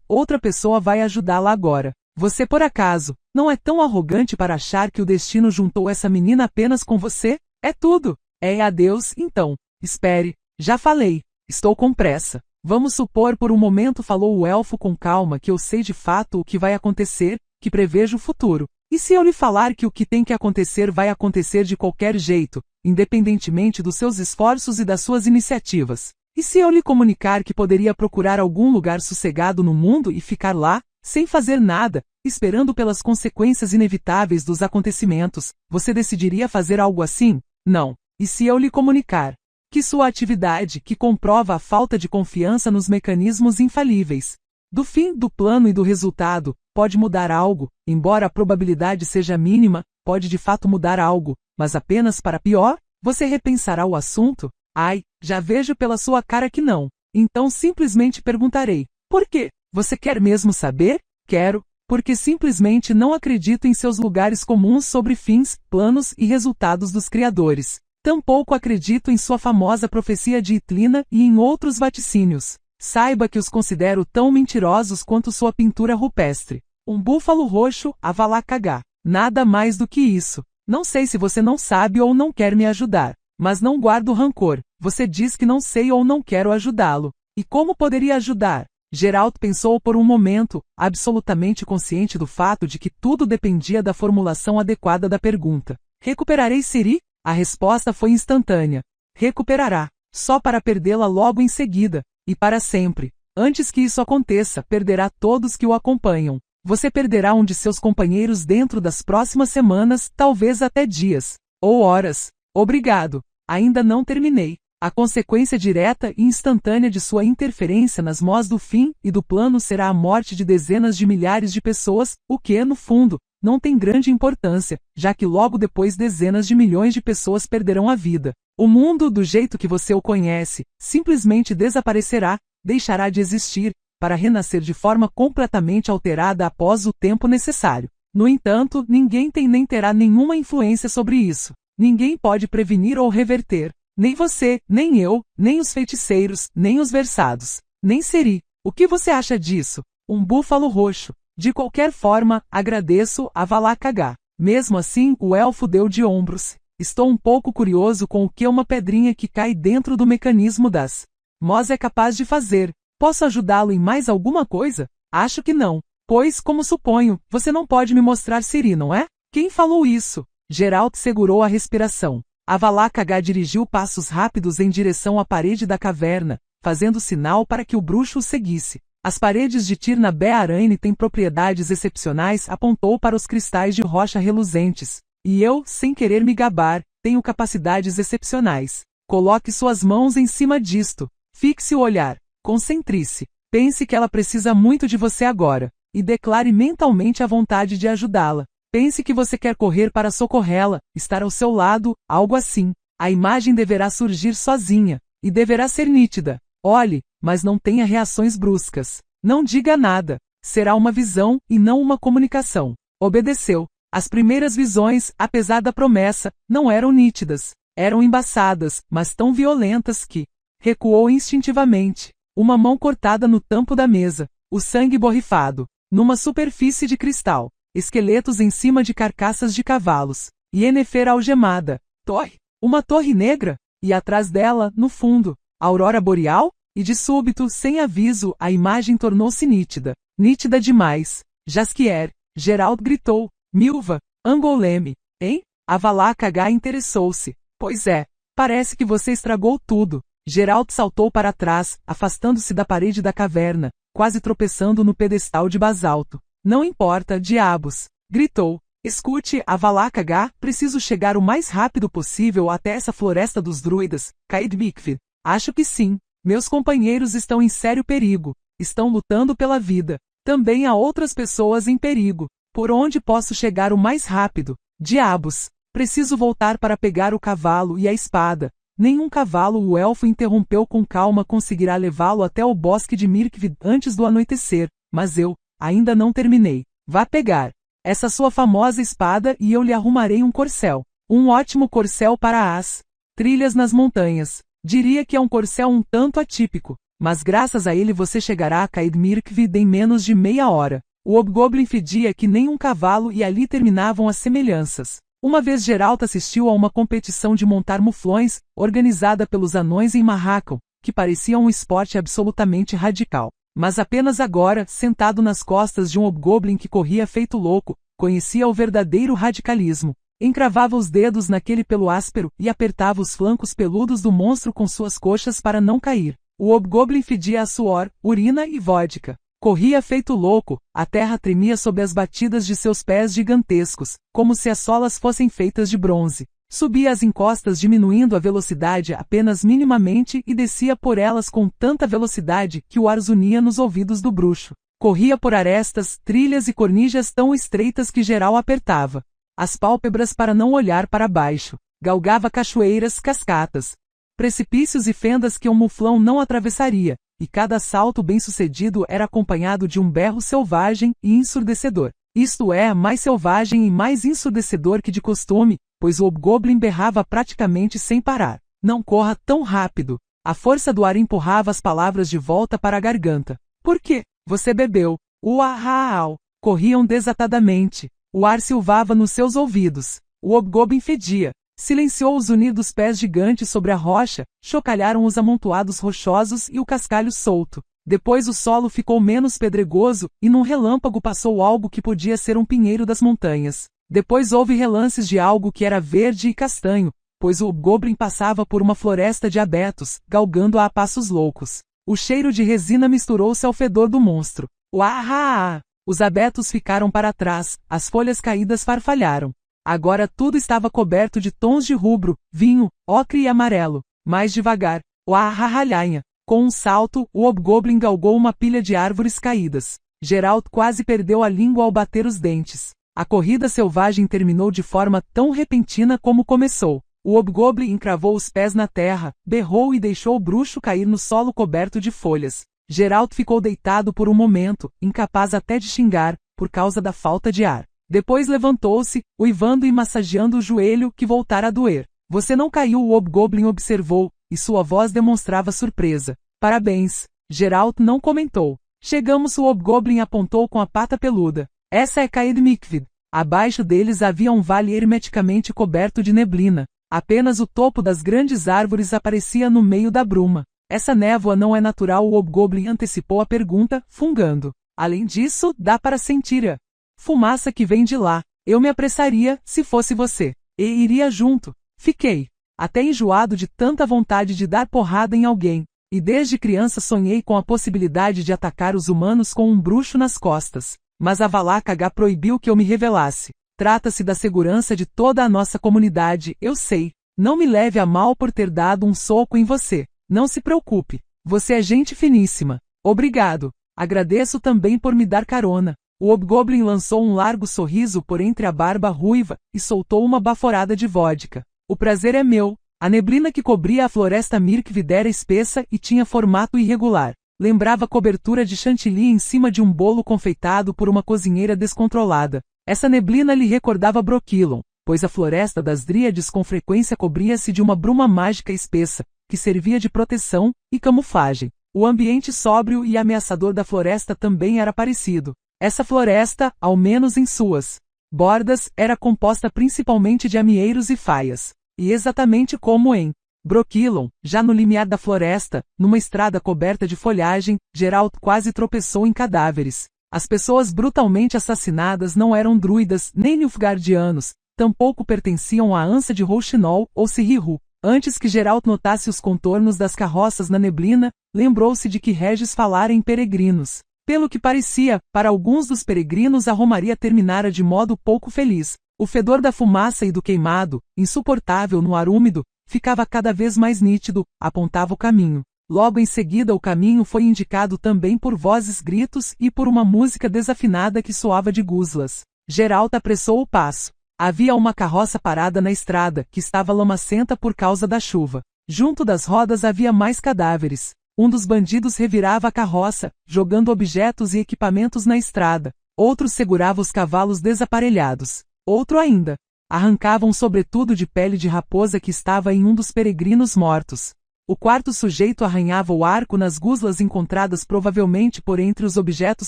outra pessoa vai ajudá-la agora. Você por acaso não é tão arrogante para achar que o destino juntou essa menina apenas com você? É tudo. É adeus, então. Espere. Já falei. Estou com pressa. Vamos supor por um momento, falou o elfo com calma, que eu sei de fato o que vai acontecer, que prevejo o futuro. E se eu lhe falar que o que tem que acontecer vai acontecer de qualquer jeito, independentemente dos seus esforços e das suas iniciativas? E se eu lhe comunicar que poderia procurar algum lugar sossegado no mundo e ficar lá, sem fazer nada, esperando pelas consequências inevitáveis dos acontecimentos, você decidiria fazer algo assim? Não. E se eu lhe comunicar que sua atividade, que comprova a falta de confiança nos mecanismos infalíveis do fim, do plano e do resultado, pode mudar algo, embora a probabilidade seja mínima, pode de fato mudar algo, mas apenas para pior? Você repensará o assunto? Ai, já vejo pela sua cara que não. Então simplesmente perguntarei: por quê? Você quer mesmo saber? Quero, porque simplesmente não acredito em seus lugares comuns sobre fins, planos e resultados dos criadores. Tampouco acredito em sua famosa profecia de Itlina e em outros vaticínios. Saiba que os considero tão mentirosos quanto sua pintura rupestre. Um búfalo roxo, Avallac'h. Nada mais do que isso. Não sei se você não sabe ou não quer me ajudar. Mas não guardo rancor. Você diz que não sei ou não quero ajudá-lo. E como poderia ajudar? Geralt pensou por um momento, absolutamente consciente do fato de que tudo dependia da formulação adequada da pergunta. Recuperarei Ciri? A resposta foi instantânea. Recuperará. Só para perdê-la logo em seguida. E para sempre. Antes que isso aconteça, perderá todos que o acompanham. Você perderá um de seus companheiros dentro das próximas semanas, talvez até dias. Ou horas. Obrigado. Ainda não terminei. A consequência direta e instantânea de sua interferência nas mãos do fim e do plano será a morte de dezenas de milhares de pessoas, o que, no fundo, não tem grande importância, já que logo depois dezenas de milhões de pessoas perderão a vida. O mundo, do jeito que você o conhece, simplesmente desaparecerá, deixará de existir, para renascer de forma completamente alterada após o tempo necessário. No entanto, ninguém tem nem terá nenhuma influência sobre isso. Ninguém pode prevenir ou reverter. Nem você, nem eu, nem os feiticeiros, nem os versados, nem Seri. O que você acha disso? Um búfalo roxo. De qualquer forma, agradeço a Valak-H. Mesmo assim, o elfo deu de ombros. Estou um pouco curioso com o que uma pedrinha que cai dentro do mecanismo das Mós é capaz de fazer. Posso ajudá-lo em mais alguma coisa? Acho que não. Pois, como suponho, você não pode me mostrar Seri, não é? Quem falou isso? Geralt segurou a respiração. A Valak-H dirigiu passos rápidos em direção à parede da caverna, fazendo sinal para que o bruxo o seguisse. As paredes de Tir na Bearaine têm propriedades excepcionais, apontou para os cristais de rocha reluzentes. E eu, sem querer me gabar, tenho capacidades excepcionais. Coloque suas mãos em cima disto. Fixe o olhar. Concentre-se. Pense que ela precisa muito de você agora. E declare mentalmente a vontade de ajudá-la. Pense que você quer correr para socorrê-la, estar ao seu lado, algo assim. A imagem deverá surgir sozinha. E deverá ser nítida. Olhe, mas não tenha reações bruscas. Não diga nada. Será uma visão, e não uma comunicação. Obedeceu. As primeiras visões, apesar da promessa, não eram nítidas. Eram embaçadas, mas tão violentas que recuou instintivamente. Uma mão cortada no tampo da mesa. O sangue borrifado. Numa superfície de cristal. Esqueletos em cima de carcaças de cavalos. Yennefer algemada. Torre. Uma torre negra. E atrás dela, no fundo, a aurora boreal? E de súbito, sem aviso, a imagem tornou-se nítida. Nítida demais. Jaskier. Geralt gritou. Milva. Angoleme. Hein? A Valak-H interessou-se. Pois é. Parece que você estragou tudo. Geralt saltou para trás, afastando-se da parede da caverna, quase tropeçando no pedestal de basalto. Não importa, diabos! Gritou. Escute, a Valak-H, preciso chegar o mais rápido possível até essa floresta dos druidas, Caed Mikved. Acho que sim. Meus companheiros estão em sério perigo. Estão lutando pela vida. Também há outras pessoas em perigo. Por onde posso chegar o mais rápido? Diabos! Preciso voltar para pegar o cavalo e a espada. Nenhum cavalo, o elfo interrompeu com calma, conseguirá levá-lo até o bosque de Mirkwood antes do anoitecer. Mas eu ainda não terminei. Vá pegar essa sua famosa espada e eu lhe arrumarei um corcel. Um ótimo corcel para as trilhas nas montanhas. Diria que é um corcel um tanto atípico, mas graças a ele você chegará a Caed Mirkwood em menos de meia hora. O Hobgoblin fedia que nem um cavalo e ali terminavam as semelhanças. Uma vez Geralt assistiu a uma competição de montar muflões, organizada pelos anões em Marrakon, que parecia um esporte absolutamente radical. Mas apenas agora, sentado nas costas de um Hobgoblin que corria feito louco, conhecia o verdadeiro radicalismo. Encravava os dedos naquele pelo áspero e apertava os flancos peludos do monstro com suas coxas para não cair. O Hobgoblin fedia a suor, urina e vodka. Corria feito louco, a terra tremia sob as batidas de seus pés gigantescos, como se as solas fossem feitas de bronze. Subia as encostas diminuindo a velocidade apenas minimamente e descia por elas com tanta velocidade que o ar zunia nos ouvidos do bruxo. Corria por arestas, trilhas e cornijas tão estreitas que geral apertava as pálpebras para não olhar para baixo. Galgava cachoeiras, cascatas, precipícios e fendas que um muflão não atravessaria, e cada salto bem-sucedido era acompanhado de um berro selvagem e ensurdecedor. Isto é, mais selvagem e mais ensurdecedor que de costume, pois o Hobgoblin berrava praticamente sem parar. Não corra tão rápido. A força do ar empurrava as palavras de volta para a garganta. Por quê? Você bebeu. Uau! Corriam desatadamente. O ar silvava nos seus ouvidos. O Hobgoblin fedia. Silenciou o zunir dos pés gigantes sobre a rocha, chocalharam os amontoados rochosos e o cascalho solto. Depois o solo ficou menos pedregoso, e num relâmpago passou algo que podia ser um pinheiro das montanhas. Depois houve relances de algo que era verde e castanho, pois o Hobgoblin passava por uma floresta de abetos, galgando-a a passos loucos. O cheiro de resina misturou-se ao fedor do monstro. Uau! Os abetos ficaram para trás, as folhas caídas farfalharam. Agora tudo estava coberto de tons de rubro, vinho, ocre e amarelo. Mais devagar. Uahahalhanha. Com um salto, o hobgoblin galgou uma pilha de árvores caídas. Geralt quase perdeu a língua ao bater os dentes. A corrida selvagem terminou de forma tão repentina como começou. O hobgoblin encravou os pés na terra, berrou e deixou o bruxo cair no solo coberto de folhas. Geralt ficou deitado por um momento, incapaz até de xingar, por causa da falta de ar. Depois levantou-se, uivando e massageando o joelho que voltara a doer. Você não caiu, o hobgoblin observou, e sua voz demonstrava surpresa. Parabéns. Geralt não comentou. Chegamos, o hobgoblin apontou com a pata peluda. Essa é Caed Mikvid. Abaixo deles havia um vale hermeticamente coberto de neblina. Apenas o topo das grandes árvores aparecia no meio da bruma. Essa névoa não é natural, o hobgoblin antecipou a pergunta, fungando. Além disso, dá para sentir a fumaça que vem de lá. Eu me apressaria, se fosse você. E iria junto. Fiquei até enjoado de tanta vontade de dar porrada em alguém. E desde criança sonhei com a possibilidade de atacar os humanos com um bruxo nas costas. Mas a Valak H proibiu que eu me revelasse. Trata-se da segurança de toda a nossa comunidade, eu sei. Não me leve a mal por ter dado um soco em você. Não se preocupe. Você é gente finíssima. Obrigado. Agradeço também por me dar carona. O hobgoblin lançou um largo sorriso por entre a barba ruiva e soltou uma baforada de vodka. O prazer é meu. A neblina que cobria a floresta Mirkvid era espessa e tinha formato irregular. Lembrava cobertura de chantilly em cima de um bolo confeitado por uma cozinheira descontrolada. Essa neblina lhe recordava Brokilon, pois a floresta das Dríades com frequência cobria-se de uma bruma mágica espessa, que servia de proteção e camuflagem. O ambiente sóbrio e ameaçador da floresta também era parecido. Essa floresta, ao menos em suas bordas, era composta principalmente de amieiros e faias. E exatamente como em Brokilon, já no limiar da floresta, numa estrada coberta de folhagem, Geralt quase tropeçou em cadáveres. As pessoas brutalmente assassinadas não eram druidas nem nilfgaardianos, tampouco pertenciam à Ansa de Rouxinol ou Sirihu. Antes que Geralt notasse os contornos das carroças na neblina, lembrou-se de que Regis falara em peregrinos. Pelo que parecia, para alguns dos peregrinos a romaria terminara de modo pouco feliz. O fedor da fumaça e do queimado, insuportável no ar úmido, ficava cada vez mais nítido, apontava o caminho. Logo em seguida o caminho foi indicado também por vozes, gritos e por uma música desafinada que soava de guslas. Geralt apressou o passo. Havia uma carroça parada na estrada, que estava lamacenta por causa da chuva. Junto das rodas havia mais cadáveres. Um dos bandidos revirava a carroça, jogando objetos e equipamentos na estrada. Outro segurava os cavalos desaparelhados. Outro ainda arrancava um sobretudo de pele de raposa que estava em um dos peregrinos mortos. O quarto sujeito arranhava o arco nas guslas encontradas provavelmente por entre os objetos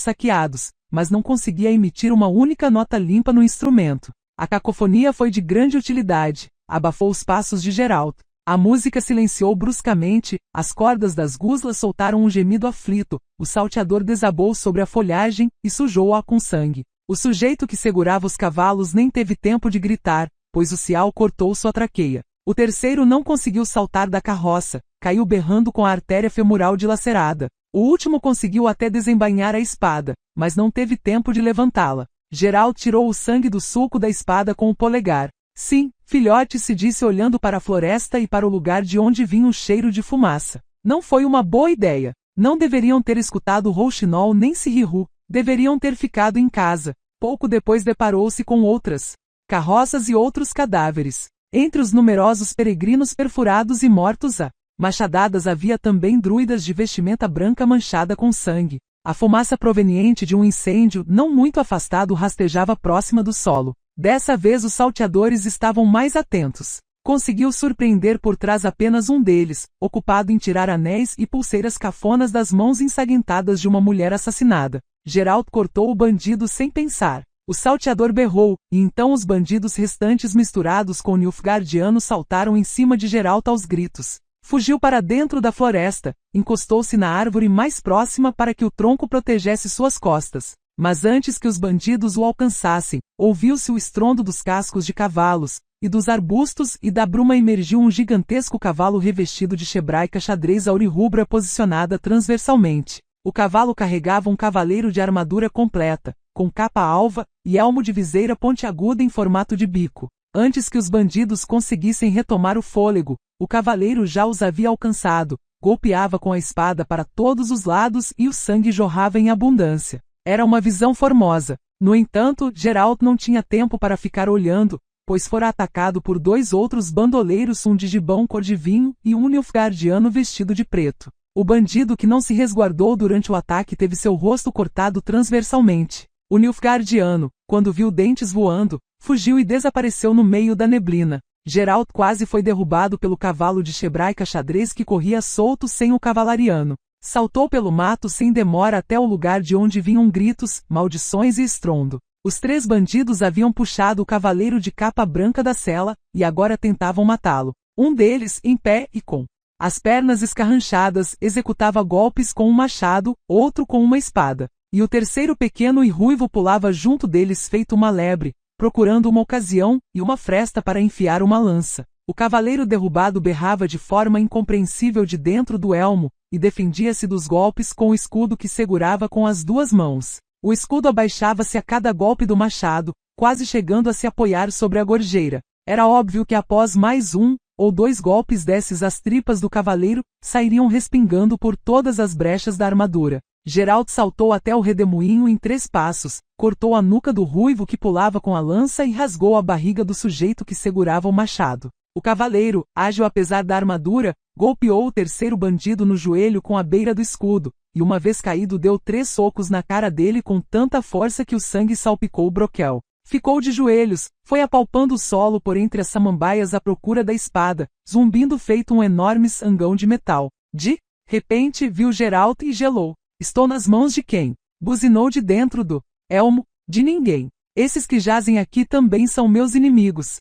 saqueados, mas não conseguia emitir uma única nota limpa no instrumento. A cacofonia foi de grande utilidade, abafou os passos de Geralt. A música silenciou bruscamente, as cordas das guslas soltaram um gemido aflito, o salteador desabou sobre a folhagem e sujou-a com sangue. O sujeito que segurava os cavalos nem teve tempo de gritar, pois o cial cortou sua traqueia. O terceiro não conseguiu saltar da carroça, caiu berrando com a artéria femoral dilacerada. O último conseguiu até desembainhar a espada, mas não teve tempo de levantá-la. Geralt tirou o sangue do sulco da espada com o polegar. Sim, filhote, se disse olhando para a floresta e para o lugar de onde vinha o cheiro de fumaça. Não foi uma boa ideia. Não deveriam ter escutado Rouxinol nem Sirihu. Deveriam ter ficado em casa. Pouco depois deparou-se com outras carroças e outros cadáveres. Entre os numerosos peregrinos perfurados e mortos a machadadas havia também druidas de vestimenta branca manchada com sangue. A fumaça proveniente de um incêndio não muito afastado rastejava próxima do solo. Dessa vez os salteadores estavam mais atentos. Conseguiu surpreender por trás apenas um deles, ocupado em tirar anéis e pulseiras cafonas das mãos ensanguentadas de uma mulher assassinada. Geralt cortou o bandido sem pensar. O salteador berrou, e então os bandidos restantes misturados com nilfgaardianos saltaram em cima de Geralt aos gritos. Fugiu para dentro da floresta, encostou-se na árvore mais próxima para que o tronco protegesse suas costas. Mas antes que os bandidos o alcançassem, ouviu-se o estrondo dos cascos de cavalos, e dos arbustos e da bruma emergiu um gigantesco cavalo revestido de chebraica xadrez aurirrubra posicionada transversalmente. O cavalo carregava um cavaleiro de armadura completa, com capa alva e elmo de viseira pontiaguda em formato de bico. Antes que os bandidos conseguissem retomar o fôlego, o cavaleiro já os havia alcançado, golpeava com a espada para todos os lados e o sangue jorrava em abundância. Era uma visão formosa. No entanto, Geralt não tinha tempo para ficar olhando, pois fora atacado por 2 outros bandoleiros, um de gibão cor de vinho e um nilfgaardiano vestido de preto. O bandido que não se resguardou durante o ataque teve seu rosto cortado transversalmente. O nilfgaardiano, quando viu dentes voando, fugiu e desapareceu no meio da neblina. Geralt quase foi derrubado pelo cavalo de Chebraica xadrez que corria solto sem o cavalariano. Saltou pelo mato sem demora até o lugar de onde vinham gritos, maldições e estrondo. Os 3 bandidos haviam puxado o cavaleiro de capa branca da cela, e agora tentavam matá-lo. Um deles, em pé e com as pernas escarranchadas, executava golpes com um machado, outro com uma espada. E o terceiro, pequeno e ruivo, pulava junto deles feito uma lebre, procurando uma ocasião e uma fresta para enfiar uma lança. O cavaleiro derrubado berrava de forma incompreensível de dentro do elmo, e defendia-se dos golpes com o escudo que segurava com as 2 mãos. O escudo abaixava-se a cada golpe do machado, quase chegando a se apoiar sobre a gorjeira. Era óbvio que após mais 1 ou 2 golpes desses as tripas do cavaleiro sairiam respingando por todas as brechas da armadura. Geralt saltou até o redemoinho em 3 passos, cortou a nuca do ruivo que pulava com a lança e rasgou a barriga do sujeito que segurava o machado. O cavaleiro, ágil apesar da armadura, golpeou o terceiro bandido no joelho com a beira do escudo, e uma vez caído deu 3 socos na cara dele com tanta força que o sangue salpicou o broquel. Ficou de joelhos, foi apalpando o solo por entre as samambaias à procura da espada, zumbindo feito um enorme sangão de metal. De repente viu Geralt e gelou. Estou nas mãos de quem? Buzinou de dentro do elmo. De ninguém. Esses que jazem aqui também são meus inimigos.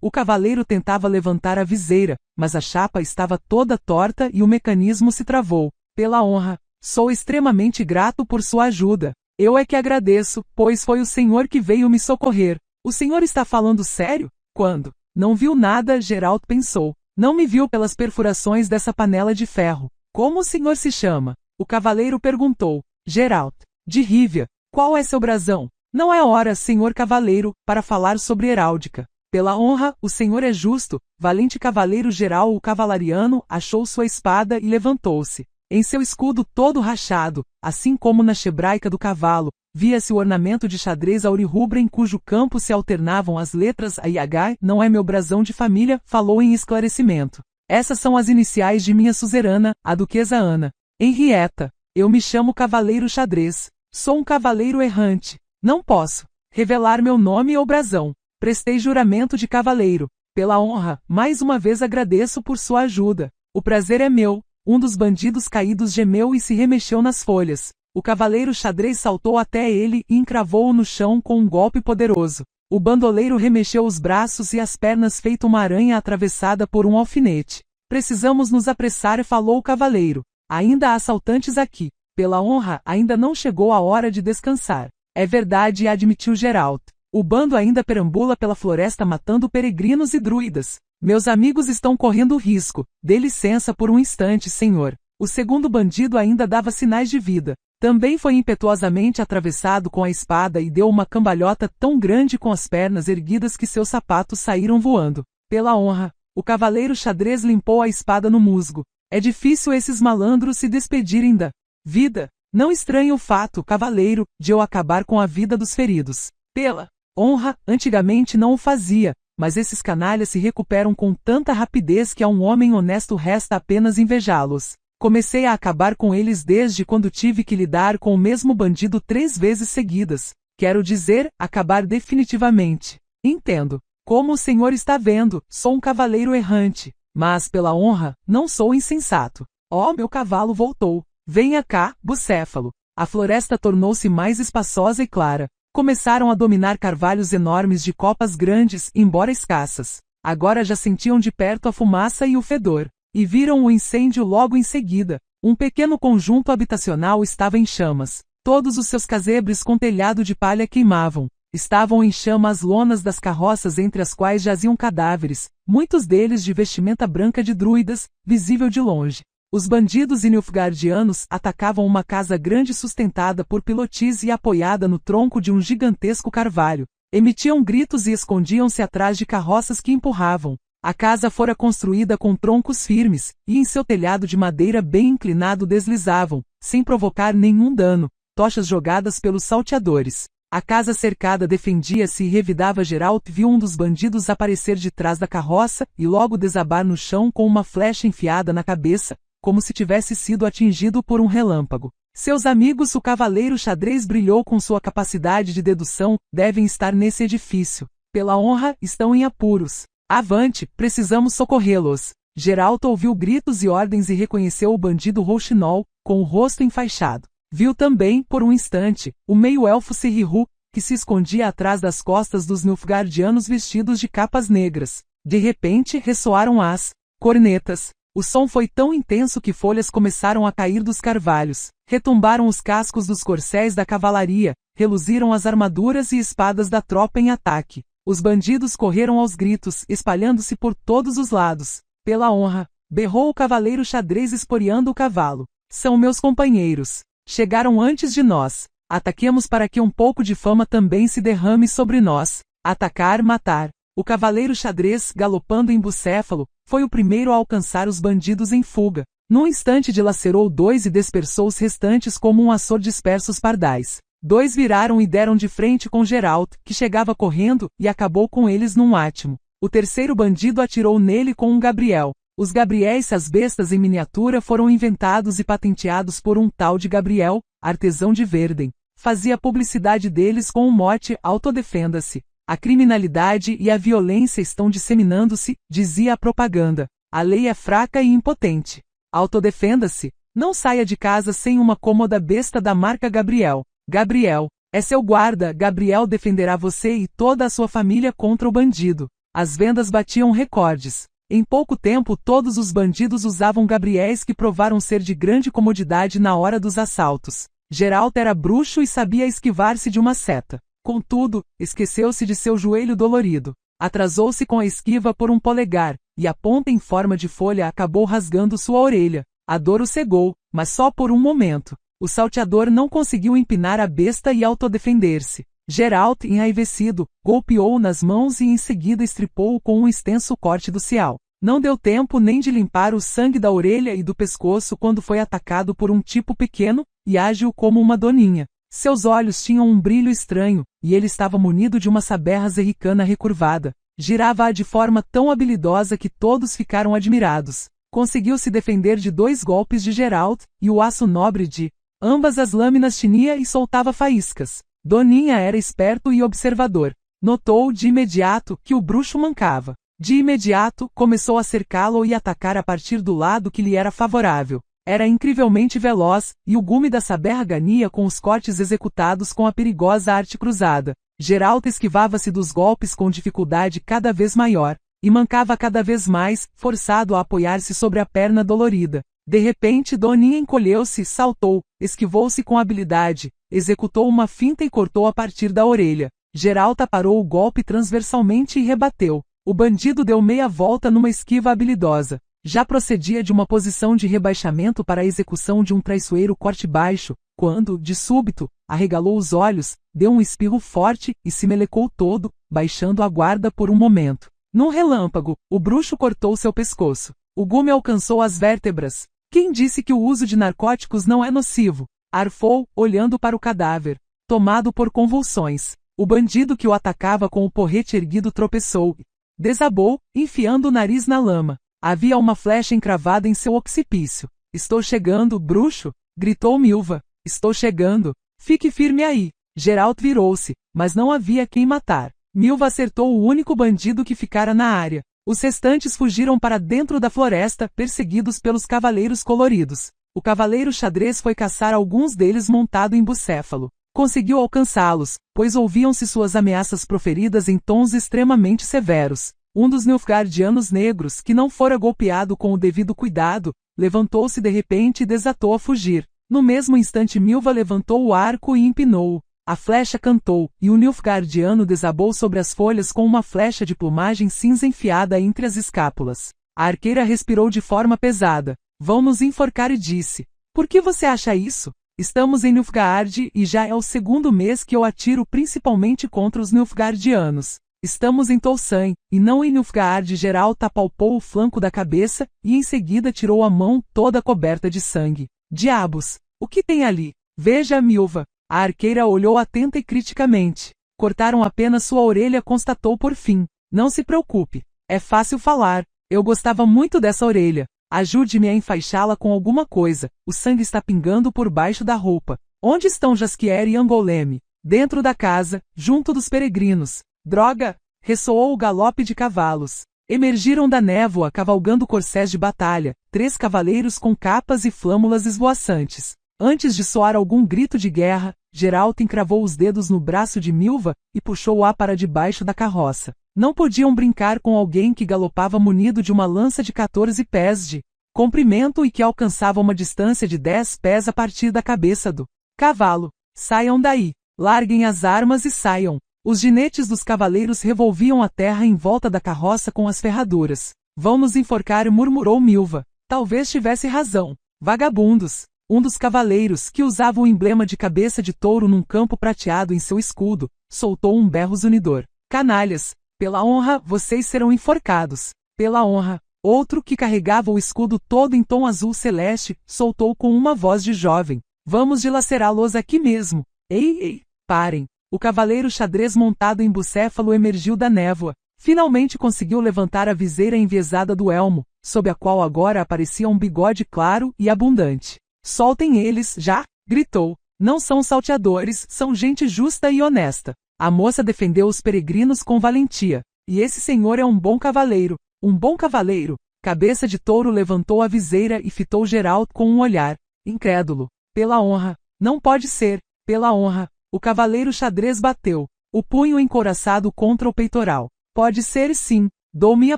O cavaleiro tentava levantar a viseira, mas a chapa estava toda torta e o mecanismo se travou. Pela honra, sou extremamente grato por sua ajuda. Eu é que agradeço, pois foi o senhor que veio me socorrer. O senhor está falando sério? Quando não viu nada, Geralt pensou. Não me viu pelas perfurações dessa panela de ferro. Como o senhor se chama? O cavaleiro perguntou. Geralt. De Rívia. Qual é seu brasão? Não é hora, senhor cavaleiro, para falar sobre heráldica. Pela honra, o senhor é justo. Valente cavaleiro Geralt o cavalariano achou sua espada e levantou-se. Em seu escudo todo rachado, assim como na chebraica do cavalo, via-se o ornamento de xadrez auri-rubra em cujo campo se alternavam as letras A e H. Não é meu brasão de família, falou em esclarecimento. Essas são as iniciais de minha suzerana, a duquesa Ana. Henrietta. Eu me chamo Cavaleiro Xadrez. Sou um cavaleiro errante. Não posso revelar meu nome ou brasão. Prestei juramento de cavaleiro. Pela honra, mais uma vez agradeço por sua ajuda. O prazer é meu. Um dos bandidos caídos gemeu e se remexeu nas folhas. O cavaleiro xadrez saltou até ele e encravou-o no chão com um golpe poderoso. O bandoleiro remexeu os braços e as pernas feito uma aranha atravessada por um alfinete. Precisamos nos apressar, falou o cavaleiro. Ainda há assaltantes aqui. Pela honra, ainda não chegou a hora de descansar. É verdade, admitiu Geralt. O bando ainda perambula pela floresta matando peregrinos e druidas. Meus amigos estão correndo risco. Dê licença por um instante, senhor. O segundo bandido ainda dava sinais de vida. Também foi impetuosamente atravessado com a espada e deu uma cambalhota tão grande com as pernas erguidas que seus sapatos saíram voando. Pela honra, o cavaleiro xadrez limpou a espada no musgo. É difícil esses malandros se despedirem da vida. Não estranhe o fato, cavaleiro, de eu acabar com a vida dos feridos. Pela honra, antigamente não o fazia. Mas esses canalhas se recuperam com tanta rapidez que a um homem honesto resta apenas invejá-los. Comecei a acabar com eles desde quando tive que lidar com o mesmo bandido 3 vezes seguidas. Quero dizer, acabar definitivamente. Entendo. Como o senhor está vendo, sou um cavaleiro errante. Mas, pela honra, não sou insensato. Oh, meu cavalo voltou. Venha cá, bucéfalo. A floresta tornou-se mais espaçosa e clara. Começaram a dominar carvalhos enormes de copas grandes, embora escassas. Agora já sentiam de perto a fumaça e o fedor. E viram o incêndio logo em seguida. Um pequeno conjunto habitacional estava em chamas. Todos os seus casebres com telhado de palha queimavam. Estavam em chama as lonas das carroças entre as quais jaziam cadáveres, muitos deles de vestimenta branca de druidas, visível de longe. Os bandidos e nilfgaardianos atacavam uma casa grande sustentada por pilotis e apoiada no tronco de um gigantesco carvalho. Emitiam gritos e escondiam-se atrás de carroças que empurravam. A casa fora construída com troncos firmes, e em seu telhado de madeira bem inclinado deslizavam, sem provocar nenhum dano, tochas jogadas pelos salteadores. A casa cercada defendia-se e revidava. Geralt viu um dos bandidos aparecer de trás da carroça, e logo desabar no chão com uma flecha enfiada na cabeça, como se tivesse sido atingido por um relâmpago. Seus amigos, o cavaleiro xadrez brilhou com sua capacidade de dedução, devem estar nesse edifício. Pela honra, estão em apuros. Avante, precisamos socorrê-los. Geralt ouviu gritos e ordens e reconheceu o bandido Rouxinol, com o rosto enfaixado. Viu também, por um instante, o meio-elfo Serriru, que se escondia atrás das costas dos Nilfgaardianos vestidos de capas negras. De repente, ressoaram as cornetas. O som foi tão intenso que folhas começaram a cair dos carvalhos. Retumbaram os cascos dos corcéis da cavalaria, reluziram as armaduras e espadas da tropa em ataque. Os bandidos correram aos gritos, espalhando-se por todos os lados. Pela honra, berrou o cavaleiro xadrez esporeando o cavalo. São meus companheiros. Chegaram antes de nós. Ataquemos para que um pouco de fama também se derrame sobre nós. Atacar, matar. O cavaleiro xadrez, galopando em bucéfalo, foi o primeiro a alcançar os bandidos em fuga. Num instante dilacerou 2 e dispersou os restantes como um açor dispersa os pardais. 2 viraram e deram de frente com Geralt, que chegava correndo, e acabou com eles num átimo. O terceiro bandido atirou nele com um Gabriel. Os Gabriéis, as bestas em miniatura, foram inventados e patenteados por um tal de Gabriel, artesão de Verden. Fazia publicidade deles com o mote "Autodefenda-se". A criminalidade e a violência estão disseminando-se, dizia a propaganda. A lei é fraca e impotente. Autodefenda-se. Não saia de casa sem uma cômoda besta da marca Gabriel. Gabriel é seu guarda. Gabriel defenderá você e toda a sua família contra o bandido. As vendas batiam recordes. Em pouco tempo todos os bandidos usavam Gabriéis que provaram ser de grande comodidade na hora dos assaltos. Geralt era bruxo e sabia esquivar-se de uma seta. Contudo, esqueceu-se de seu joelho dolorido. Atrasou-se com a esquiva por um polegar, e a ponta em forma de folha acabou rasgando sua orelha. A dor o cegou, mas só por um momento. O salteador não conseguiu empinar a besta e autodefender-se. Geralt, enraivecido, golpeou-o nas mãos e em seguida estripou-o com um extenso corte do cial. Não deu tempo nem de limpar o sangue da orelha e do pescoço quando foi atacado por um tipo pequeno e ágil como uma doninha. Seus olhos tinham um brilho estranho, e ele estava munido de uma saberra zerricana recurvada. Girava-a de forma tão habilidosa que todos ficaram admirados. Conseguiu se defender de 2 golpes de Geralt, e o aço nobre de ambas as lâminas tinia e soltava faíscas. Doninha era esperto e observador. Notou de imediato que o bruxo mancava. De imediato, começou a cercá-lo e atacar a partir do lado que lhe era favorável. Era incrivelmente veloz, e o gume da saberra ganha com os cortes executados com a perigosa arte cruzada. Geralt esquivava-se dos golpes com dificuldade cada vez maior, e mancava cada vez mais, forçado a apoiar-se sobre a perna dolorida. De repente Doninha encolheu-se, saltou, esquivou-se com habilidade, executou uma finta e cortou a partir da orelha. Geralt parou o golpe transversalmente e rebateu. O bandido deu meia volta numa esquiva habilidosa. Já procedia de uma posição de rebaixamento para a execução de um traiçoeiro corte baixo, quando, de súbito, arregalou os olhos, deu um espirro forte e se melecou todo, baixando a guarda por um momento. Num relâmpago, o bruxo cortou seu pescoço. O gume alcançou as vértebras. Quem disse que o uso de narcóticos não é nocivo? Arfou, olhando para o cadáver. Tomado por convulsões. O bandido que o atacava com o porrete erguido tropeçou. Desabou, enfiando o nariz na lama. Havia uma flecha encravada em seu occipício. Estou chegando, bruxo! Gritou Milva. Estou chegando. Fique firme aí. Geralt virou-se, mas não havia quem matar. Milva acertou o único bandido que ficara na área. Os restantes fugiram para dentro da floresta, perseguidos pelos cavaleiros coloridos. O cavaleiro xadrez foi caçar alguns deles montado em bucéfalo. Conseguiu alcançá-los, pois ouviam-se suas ameaças proferidas em tons extremamente severos. Um dos Nilfgaardianos negros, que não fora golpeado com o devido cuidado, levantou-se de repente e desatou a fugir. No mesmo instante Milva levantou o arco e empinou-o. A flecha cantou, e o Nilfgaardiano desabou sobre as folhas com uma flecha de plumagem cinza enfiada entre as escápulas. A arqueira respirou de forma pesada. Vão nos enforcar e disse. Por que você acha isso? Estamos em Nilfgaard e já é o segundo mês que eu atiro principalmente contra os Nilfgaardianos. Estamos em Tolsan, e não em Nilfgaard. Geralt apalpou o flanco da cabeça, e em seguida tirou a mão toda coberta de sangue. Diabos! O que tem ali? Veja a Milva. A arqueira olhou atenta e criticamente. Cortaram apenas sua orelha, constatou por fim. Não se preocupe. É fácil falar. Eu gostava muito dessa orelha. Ajude-me a enfaixá-la com alguma coisa. O sangue está pingando por baixo da roupa. Onde estão Jaskier e Angoleme? Dentro da casa, junto dos peregrinos. Droga! Ressoou o galope de cavalos. Emergiram da névoa cavalgando corsés de batalha, 3 cavaleiros com capas e flâmulas esvoaçantes. Antes de soar algum grito de guerra, Geralt encravou os dedos no braço de Milva e puxou-a para debaixo da carroça. Não podiam brincar com alguém que galopava munido de uma lança de 14 pés de comprimento e que alcançava uma distância de 10 pés a partir da cabeça do cavalo. Saiam daí! Larguem as armas e saiam! Os ginetes dos cavaleiros revolviam a terra em volta da carroça com as ferraduras. Vão nos enforcar, murmurou Milva. Talvez tivesse razão. Vagabundos! Um dos cavaleiros, que usava o emblema de cabeça de touro num campo prateado em seu escudo, soltou um berro zunidor. Canalhas! Pela honra, vocês serão enforcados. Pela honra! Outro, que carregava o escudo todo em tom azul celeste, soltou com uma voz de jovem. Vamos dilacerá-los aqui mesmo. Ei, parem! O cavaleiro xadrez montado em bucéfalo emergiu da névoa. Finalmente conseguiu levantar a viseira enviesada do elmo, sob a qual agora aparecia um bigode claro e abundante. Soltem eles, já! Gritou. Não são salteadores, são gente justa e honesta. A moça defendeu os peregrinos com valentia. E esse senhor é um bom cavaleiro. Um bom cavaleiro. Cabeça de Touro levantou a viseira e fitou Geralt com um olhar incrédulo. Pela honra! Não pode ser! Pela honra! O cavaleiro xadrez bateu o punho encouraçado contra o peitoral. Pode ser, sim. Dou minha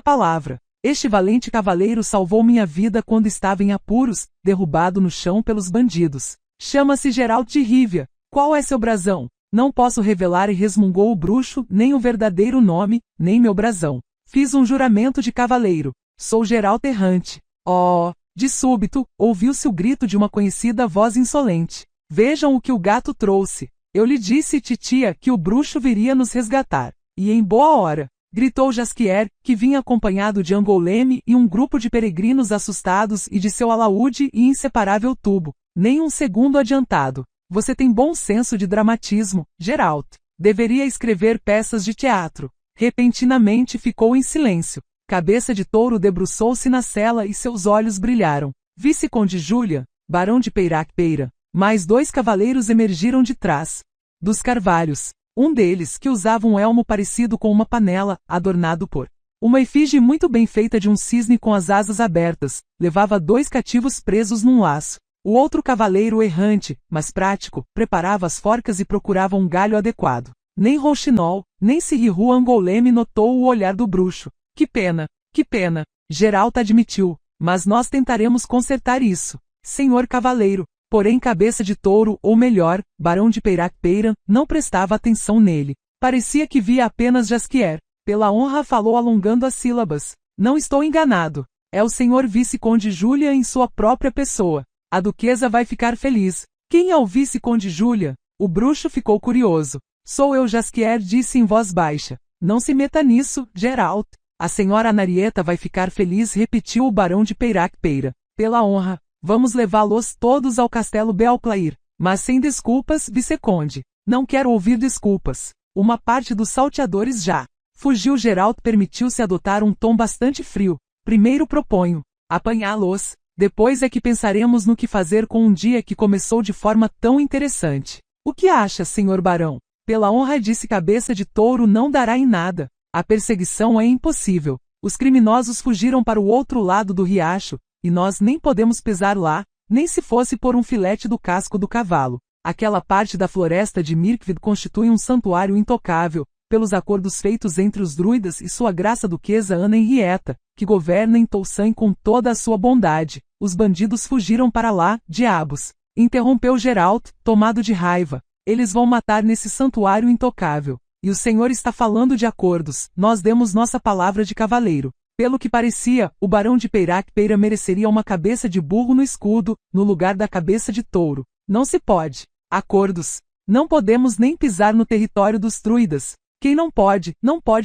palavra. Este valente cavaleiro salvou minha vida quando estava em apuros, derrubado no chão pelos bandidos. Chama-se Geralt de Rivia. Qual é seu brasão? Não posso revelar, e resmungou o bruxo, nem o verdadeiro nome, nem meu brasão. Fiz um juramento de cavaleiro. Sou Geralt errante. Oh! De súbito, ouviu-se o grito de uma conhecida voz insolente. Vejam o que o gato trouxe. Eu lhe disse, titia, que o bruxo viria nos resgatar. E em boa hora! Gritou Jaskier, que vinha acompanhado de Angoleme e um grupo de peregrinos assustados e de seu alaúde e inseparável tubo. Nem um segundo adiantado. Você tem bom senso de dramatismo, Geralt. Deveria escrever peças de teatro. Repentinamente ficou em silêncio. Cabeça de Touro debruçou-se na cela e seus olhos brilharam. Vice-conde Julian, barão de Peirac-Peira. Mais 2 cavaleiros emergiram de trás dos carvalhos. Um deles, que usava um elmo parecido com uma panela, adornado por uma efígie muito bem feita de um cisne com as asas abertas, levava 2 cativos presos num laço. O outro cavaleiro errante, mas prático, preparava as forcas e procurava um galho adequado. Nem Rouxinol, nem Sirihu Angoleme notou o olhar do bruxo. Que pena, Geralt admitiu, mas nós tentaremos consertar isso, senhor cavaleiro. Porém Cabeça de Touro, ou melhor, barão de Peirac-Peira, não prestava atenção nele. Parecia que via apenas Jaskier. Pela honra, falou alongando as sílabas. Não estou enganado. É o senhor vice-conde Julian em sua própria pessoa. A duquesa vai ficar feliz. Quem é o vice-conde Julian? O bruxo ficou curioso. Sou eu, Jaskier disse em voz baixa. Não se meta nisso, Geralt. A senhora Anarieta vai ficar feliz, repetiu o barão de Peirac-Peira. Pela honra. Vamos levá-los todos ao castelo Belclair. Mas sem desculpas, vice-conde. Não quero ouvir desculpas. Uma parte dos salteadores já fugiu. Geralt permitiu-se adotar um tom bastante frio. Primeiro proponho apanhá-los. Depois é que pensaremos no que fazer com um dia que começou de forma tão interessante. O que acha, senhor barão? Pela honra, disse Cabeça de Touro, não dará em nada. A perseguição é impossível. Os criminosos fugiram para o outro lado do riacho, e nós nem podemos pisar lá, nem se fosse por um filete do casco do cavalo. Aquela parte da floresta de Mirkwood constitui um santuário intocável, pelos acordos feitos entre os druidas e sua graça duquesa Ana Henrietta, que governa em Tolsan com toda a sua bondade. Os bandidos fugiram para lá, diabos! Interrompeu Geralt, tomado de raiva. Eles vão matar nesse santuário intocável. E o senhor está falando de acordos. Nós demos nossa palavra de cavaleiro. Pelo que parecia, o barão de Peirac-Peira mereceria uma cabeça de burro no escudo, no lugar da cabeça de touro. Não se pode. Acordos. Não podemos nem pisar no território dos druidas. Quem não pode,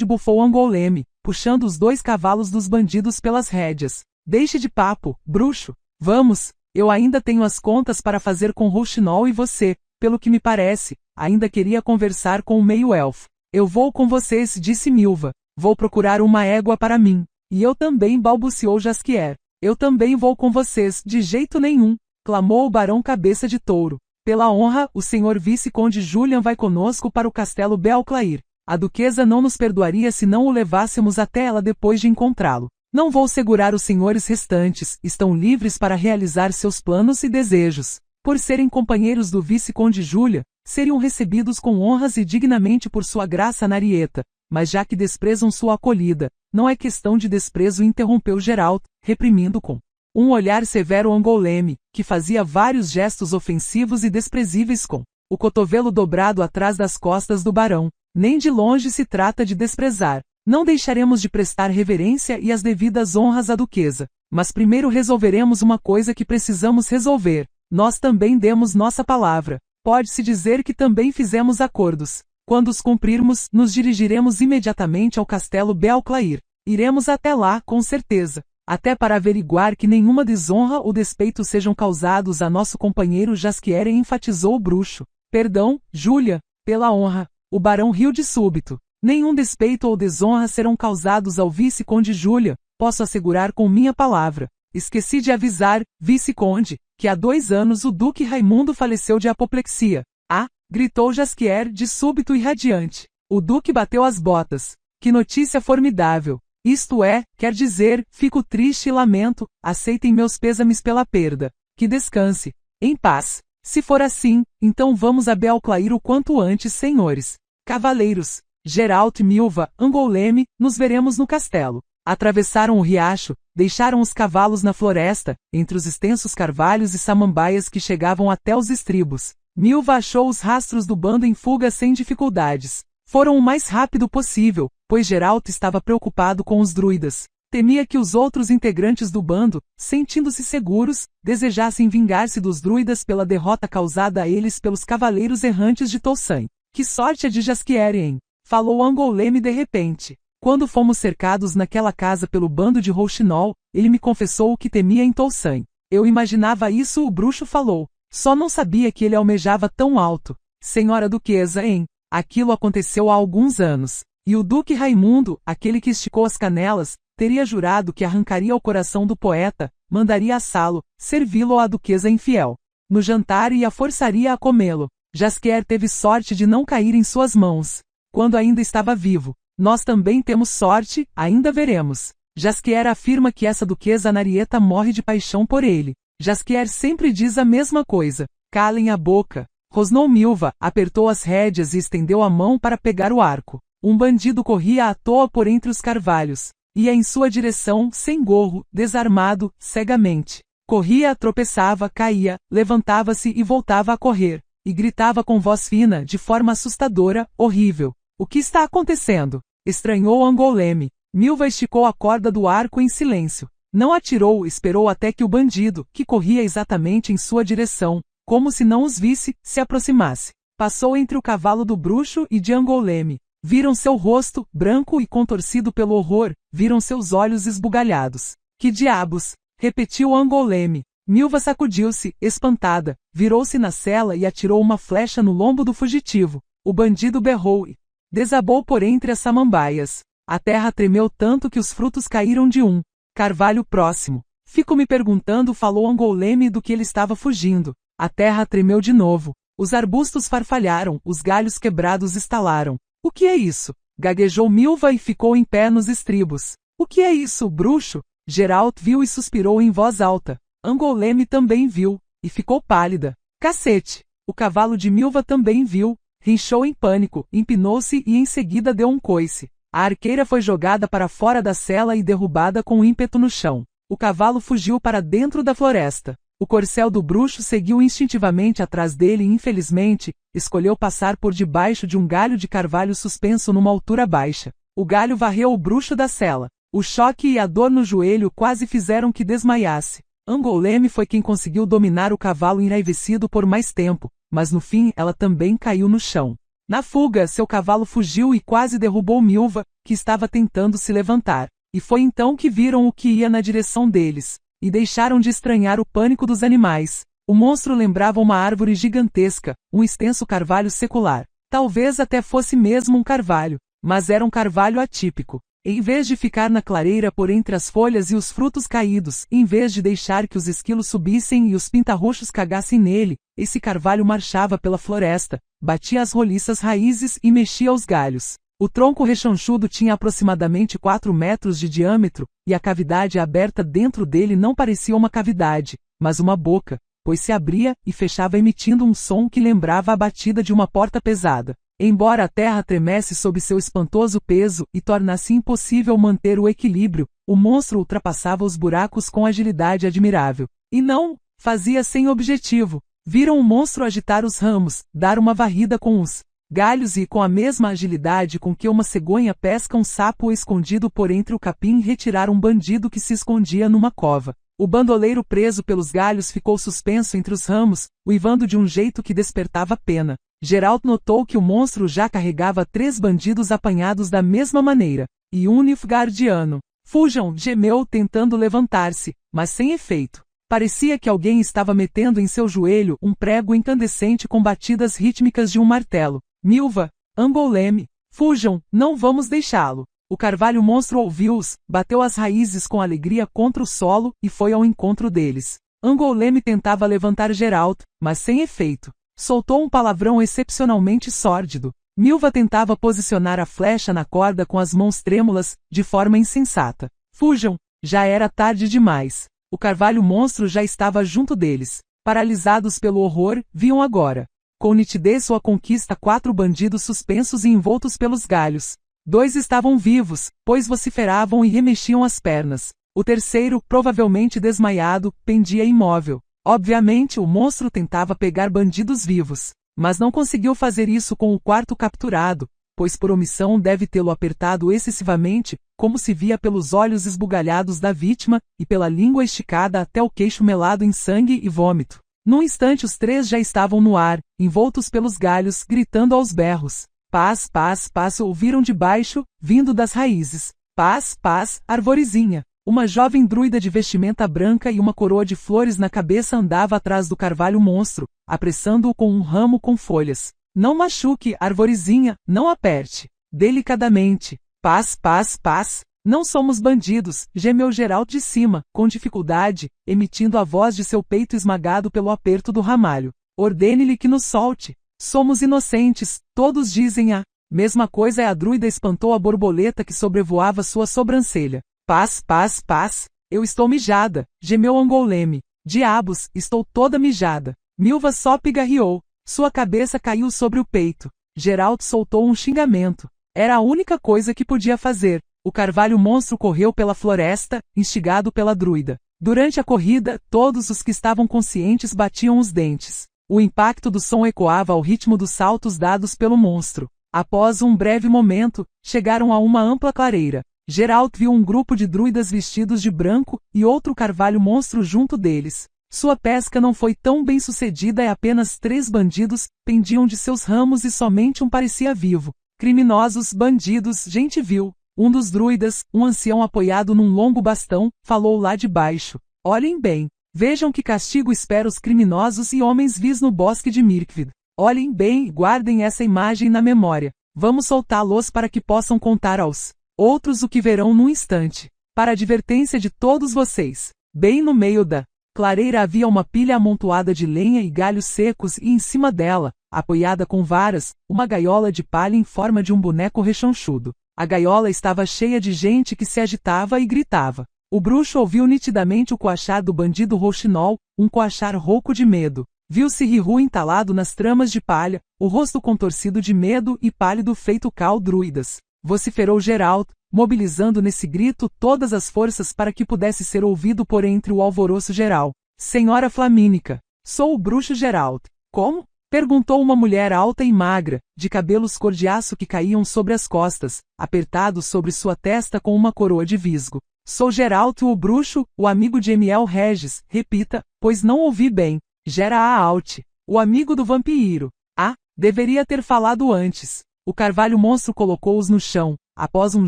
bufou Angoleme, puxando os 2 cavalos dos bandidos pelas rédeas. Deixe de papo, bruxo. Vamos, eu ainda tenho as contas para fazer com Rouxinol e você, pelo que me parece, ainda queria conversar com o meio-elfo. Eu vou com vocês, disse Milva. Vou procurar uma égua para mim. E eu também, balbuciou Jaskier. Eu também vou com vocês, de jeito nenhum, clamou o barão Cabeça de Touro. Pela honra, o senhor vice-conde Julian vai conosco para o castelo Belclair. A duquesa não nos perdoaria se não o levássemos até ela depois de encontrá-lo. Não vou segurar os senhores restantes, estão livres para realizar seus planos e desejos. Por serem companheiros do vice-conde Julian, seriam recebidos com honras e dignamente por sua graça Narieta, mas já que desprezam sua acolhida, não é questão de desprezo, interrompeu Geralt, reprimindo com um olhar severo Angoleme, que fazia vários gestos ofensivos e desprezíveis com o cotovelo dobrado atrás das costas do barão. Nem de longe se trata de desprezar. Não deixaremos de prestar reverência e as devidas honras à duquesa. Mas primeiro resolveremos uma coisa que precisamos resolver. Nós também demos nossa palavra. Pode-se dizer que também fizemos acordos. Quando os cumprirmos, nos dirigiremos imediatamente ao castelo Belclair. Iremos até lá, com certeza. Até para averiguar que nenhuma desonra ou despeito sejam causados a nosso companheiro Jaskier, enfatizou o bruxo. Perdão, Júlia, pela honra. O barão riu de súbito. Nenhum despeito ou desonra serão causados ao vice-conde Júlia, posso assegurar com minha palavra. Esqueci de avisar, vice-conde, que há 2 anos o duque Raimundo faleceu de apoplexia. Ah! Gritou Jaskier de súbito e radiante. O duque bateu as botas. Que notícia formidável! Isto é, quer dizer, fico triste e lamento, aceitem meus pêsames pela perda. Que descanse, em paz. Se for assim, então vamos a Belclair o quanto antes, senhores. Cavaleiros, Geralt e Milva, Angoleme, nos veremos no castelo. Atravessaram o riacho, deixaram os cavalos na floresta, entre os extensos carvalhos e samambaias que chegavam até os estribos. Milva achou os rastros do bando em fuga sem dificuldades. Foram o mais rápido possível, pois Geralt estava preocupado com os druidas. Temia que os outros integrantes do bando, sentindo-se seguros, desejassem vingar-se dos druidas pela derrota causada a eles pelos cavaleiros errantes de Tolsain. Que sorte a de Jaskier, hein? Falou Angoleme de repente. Quando fomos cercados naquela casa pelo bando de Rouxinol, ele me confessou o que temia em Tolsain. Eu imaginava isso, o bruxo falou. Só não sabia que ele almejava tão alto. Senhora duquesa, hein? Aquilo aconteceu há alguns anos. E o duque Raimundo, aquele que esticou as canelas, teria jurado que arrancaria o coração do poeta, mandaria assá-lo, servi-lo à duquesa infiel. No jantar e a forçaria a comê-lo. Jaskier teve sorte de não cair em suas mãos. Quando ainda estava vivo. Nós também temos sorte, ainda veremos. Jaskier afirma que essa duquesa Narieta morre de paixão por ele. Jaskier sempre diz a mesma coisa. Calem a boca. Rosnou Milva, apertou as rédeas e estendeu a mão para pegar o arco. Um bandido corria à toa por entre os carvalhos. Ia em sua direção, sem gorro, desarmado, cegamente. Corria, tropeçava, caía, levantava-se e voltava a correr. E gritava com voz fina, de forma assustadora, horrível. O que está acontecendo? Estranhou Angoleme. Milva esticou a corda do arco em silêncio. Não atirou, esperou até que o bandido, que corria exatamente em sua direção, como se não os visse, se aproximasse. Passou entre o cavalo do bruxo e de Angoleme. Viram seu rosto, branco e contorcido pelo horror, viram seus olhos esbugalhados. Que diabos! Repetiu Angoleme. Milva sacudiu-se, espantada, virou-se na sela e atirou uma flecha no lombo do fugitivo. O bandido berrou e desabou por entre as samambaias. A terra tremeu tanto que os frutos caíram de um carvalho próximo. Fico me perguntando, falou Angoleme, do que ele estava fugindo. A terra tremeu de novo. Os arbustos farfalharam, os galhos quebrados estalaram. O que é isso? Gaguejou Milva e ficou em pé nos estribos. O que é isso, bruxo? Geralt viu e suspirou em voz alta. Angoleme também viu, e ficou pálida. Cacete! O cavalo de Milva também viu, rinchou em pânico, empinou-se e em seguida deu um coice. A arqueira foi jogada para fora da sela e derrubada com ímpeto no chão. O cavalo fugiu para dentro da floresta. O corcel do bruxo seguiu instintivamente atrás dele e, infelizmente, escolheu passar por debaixo de um galho de carvalho suspenso numa altura baixa. O galho varreu o bruxo da sela. O choque e a dor no joelho quase fizeram que desmaiasse. Angoleme foi quem conseguiu dominar o cavalo enraivecido por mais tempo, mas no fim ela também caiu no chão. Na fuga, seu cavalo fugiu e quase derrubou Milva, que estava tentando se levantar. E foi então que viram o que ia na direção deles, e deixaram de estranhar o pânico dos animais. O monstro lembrava uma árvore gigantesca, um extenso carvalho secular. Talvez até fosse mesmo um carvalho, mas era um carvalho atípico. Em vez de ficar na clareira por entre as folhas e os frutos caídos, em vez de deixar que os esquilos subissem e os pintarroxos cagassem nele, esse carvalho marchava pela floresta, batia as roliças raízes e mexia os galhos. O tronco rechonchudo tinha aproximadamente 4 metros de diâmetro, e a cavidade aberta dentro dele não parecia uma cavidade, mas uma boca, pois se abria e fechava emitindo um som que lembrava a batida de uma porta pesada. Embora a terra tremesse sob seu espantoso peso e tornasse impossível manter o equilíbrio, o monstro ultrapassava os buracos com agilidade admirável. E não fazia sem objetivo. Viram o monstro agitar os ramos, dar uma varrida com os galhos e, com a mesma agilidade com que uma cegonha pesca um sapo escondido por entre o capim, retirar um bandido que se escondia numa cova. O bandoleiro preso pelos galhos ficou suspenso entre os ramos, uivando de um jeito que despertava pena. Geralt notou que o monstro já carregava 3 bandidos apanhados da mesma maneira, e um Nilfgaardiano. Fujam, gemeu tentando levantar-se, mas sem efeito. Parecia que alguém estava metendo em seu joelho um prego incandescente com batidas rítmicas de um martelo. Milva, Angoleme, fujam, não vamos deixá-lo. O carvalho monstro ouviu-os, bateu as raízes com alegria contra o solo e foi ao encontro deles. Angoleme tentava levantar Geralt, mas sem efeito. Soltou um palavrão excepcionalmente sórdido. Milva tentava posicionar a flecha na corda com as mãos trêmulas, de forma insensata. Fujam! Já era tarde demais. O carvalho monstro já estava junto deles. Paralisados pelo horror, viam agora, com nitidez sua conquista, 4 bandidos suspensos e envoltos pelos galhos. 2 estavam vivos, pois vociferavam e remexiam as pernas. O terceiro, provavelmente desmaiado, pendia imóvel. Obviamente o monstro tentava pegar bandidos vivos, mas não conseguiu fazer isso com o 4º capturado, pois por omissão deve tê-lo apertado excessivamente, como se via pelos olhos esbugalhados da vítima, e pela língua esticada até o queixo melado em sangue e vômito. Num instante os 3 já estavam no ar, envoltos pelos galhos, gritando aos berros. Paz, paz, paz, ouviram de baixo, vindo das raízes. Paz, paz, arvorezinha. Uma jovem druida de vestimenta branca e uma coroa de flores na cabeça andava atrás do carvalho monstro, apressando-o com um ramo com folhas. Não machuque, arvorezinha, não aperte. Delicadamente. Paz, paz, paz. Não somos bandidos, gemeu Geralt de cima, com dificuldade, emitindo a voz de seu peito esmagado pelo aperto do ramalho. Ordene-lhe que nos solte. Somos inocentes, todos dizem a mesma coisa. A druida espantou a borboleta que sobrevoava sua sobrancelha. Paz, paz, paz, eu estou mijada, gemeu Angoleme. Diabos, estou toda mijada. Milva só pigarreou. Sua cabeça caiu sobre o peito. Geralt soltou um xingamento. Era a única coisa que podia fazer. O carvalho monstro correu pela floresta, instigado pela druida. Durante a corrida, todos os que estavam conscientes batiam os dentes. O impacto do som ecoava ao ritmo dos saltos dados pelo monstro. Após um breve momento, chegaram a uma ampla clareira. Geralt viu um grupo de druidas vestidos de branco, e outro carvalho monstro junto deles. Sua pesca não foi tão bem sucedida e apenas 3 bandidos pendiam de seus ramos e somente um parecia vivo. Criminosos, bandidos, gente vil. Um dos druidas, um ancião apoiado num longo bastão, falou lá de baixo. Olhem bem. Vejam que castigo espera os criminosos e homens vis no bosque de Mirkwood. Olhem bem e guardem essa imagem na memória. Vamos soltá-los para que possam contar aos outros o que verão num instante. Para a advertência de todos vocês. Bem no meio da clareira havia uma pilha amontoada de lenha e galhos secos e em cima dela, apoiada com varas, uma gaiola de palha em forma de um boneco rechonchudo. A gaiola estava cheia de gente que se agitava e gritava. O bruxo ouviu nitidamente o coachar do bandido rouxinol, um coachar rouco de medo. Viu-se Riru entalado nas tramas de palha, o rosto contorcido de medo e pálido feito cal druidas. Vociferou Geralt, mobilizando nesse grito todas as forças para que pudesse ser ouvido por entre o alvoroço geral. Senhora Flamínica, sou o bruxo Geralt. Como? Perguntou uma mulher alta e magra, de cabelos cor de aço que caíam sobre as costas, apertados sobre sua testa com uma coroa de visgo. Sou Geralto o bruxo, o amigo de Emiel Regis. Repita, pois não ouvi bem. Geralt, o amigo do vampiro. Ah, deveria ter falado antes. O carvalho monstro colocou-os no chão, após um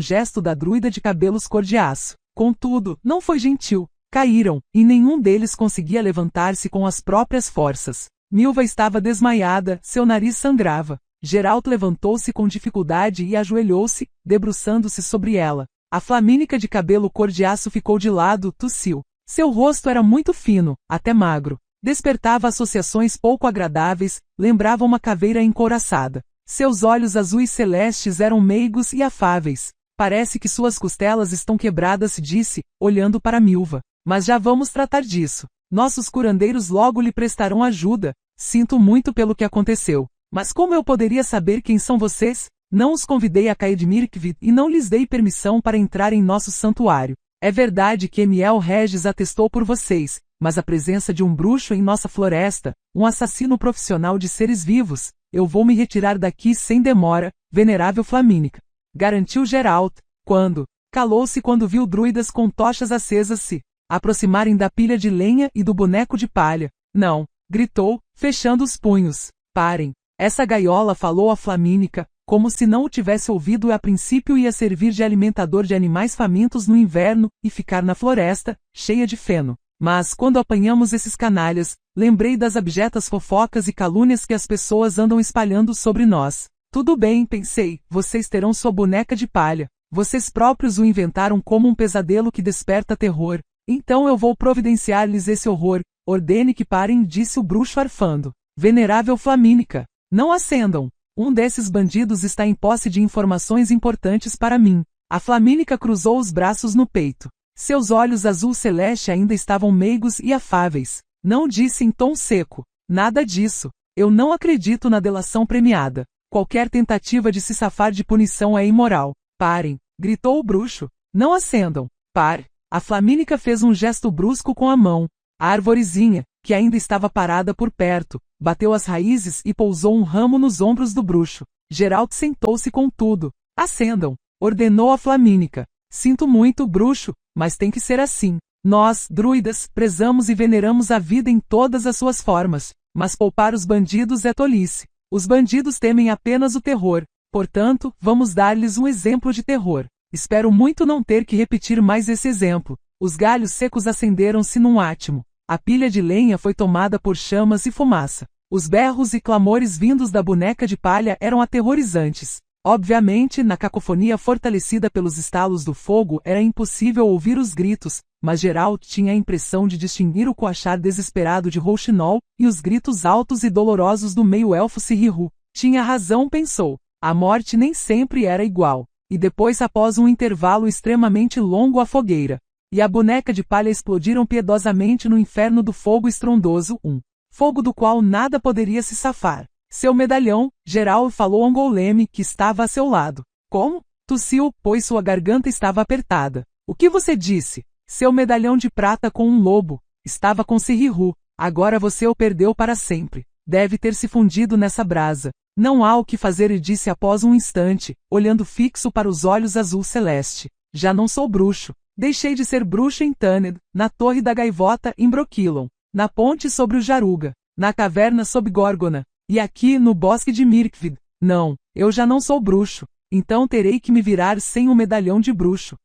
gesto da druida de cabelos cor de aço. Contudo, não foi gentil. Caíram, e nenhum deles conseguia levantar-se com as próprias forças. Milva estava desmaiada, seu nariz sangrava. Geralt levantou-se com dificuldade e ajoelhou-se, debruçando-se sobre ela. A Flamínica de cabelo cor de aço ficou de lado, tossiu. Seu rosto era muito fino, até magro. Despertava associações pouco agradáveis, lembrava uma caveira encouraçada. Seus olhos azuis celestes eram meigos e afáveis. Parece que suas costelas estão quebradas, disse, olhando para Milva. Mas já vamos tratar disso. Nossos curandeiros logo lhe prestarão ajuda. Sinto muito pelo que aconteceu. Mas como eu poderia saber quem são vocês? Não os convidei a cair de Mirkwood e não lhes dei permissão para entrar em nosso santuário. É verdade que Emiel Regis atestou por vocês, mas a presença de um bruxo em nossa floresta, um assassino profissional de seres vivos, eu vou me retirar daqui sem demora, venerável Flamínica. Garantiu Geralt, calou-se quando viu druidas com tochas acesas se aproximarem da pilha de lenha e do boneco de palha. Não, gritou, fechando os punhos. Parem. Essa gaiola, falou a Flamínica, como se não o tivesse ouvido, e a princípio ia servir de alimentador de animais famintos no inverno e ficar na floresta, cheia de feno. Mas quando apanhamos esses canalhas, lembrei das abjetas fofocas e calúnias que as pessoas andam espalhando sobre nós. Tudo bem, pensei, vocês terão sua boneca de palha. Vocês próprios o inventaram como um pesadelo que desperta terror. Então eu vou providenciar-lhes esse horror. Ordene que parem, disse o bruxo arfando. Venerável Flamínica, não acendam. Um desses bandidos está em posse de informações importantes para mim. A Flamínica cruzou os braços no peito. Seus olhos azul celeste ainda estavam meigos e afáveis. Não disse em tom seco. Nada disso. Eu não acredito na delação premiada. Qualquer tentativa de se safar de punição é imoral. Parem, gritou o bruxo. Não acendam. Pare. A Flamínica fez um gesto brusco com a mão. A arvorezinha, que ainda estava parada por perto, bateu as raízes e pousou um ramo nos ombros do bruxo. Geralt sentou-se com tudo. Acendam, ordenou a Flamínica. Sinto muito, bruxo, mas tem que ser assim. Nós, druidas, prezamos e veneramos a vida em todas as suas formas, mas poupar os bandidos é tolice. Os bandidos temem apenas o terror, portanto, vamos dar-lhes um exemplo de terror. Espero muito não ter que repetir mais esse exemplo. Os galhos secos acenderam-se num átimo. A pilha de lenha foi tomada por chamas e fumaça. Os berros e clamores vindos da boneca de palha eram aterrorizantes. Obviamente, na cacofonia fortalecida pelos estalos do fogo era impossível ouvir os gritos, mas Geralt tinha a impressão de distinguir o coachar desesperado de Rouxinol e os gritos altos e dolorosos do meio-elfo Sirihu. Tinha razão, pensou. A morte nem sempre era igual. E depois, após um intervalo extremamente longo, a fogueira e a boneca de palha explodiram piedosamente no inferno do fogo estrondoso, fogo do qual nada poderia se safar. Seu medalhão, Geralt falou a um goleme que estava a seu lado. Como? Tossiu, pois sua garganta estava apertada. O que você disse? Seu medalhão de prata com um lobo. Estava com Sirihu. Agora você o perdeu para sempre. Deve ter se fundido nessa brasa. Não há o que fazer, e disse após um instante, olhando fixo para os olhos azul celeste. Já não sou bruxo. Deixei de ser bruxo em Tanned, na Torre da Gaivota em Brokilon, na ponte sobre o Jaruga, na caverna sob Górgona, e aqui no bosque de Mirkwood. Não, eu já não sou bruxo, então terei que me virar sem o medalhão de bruxo.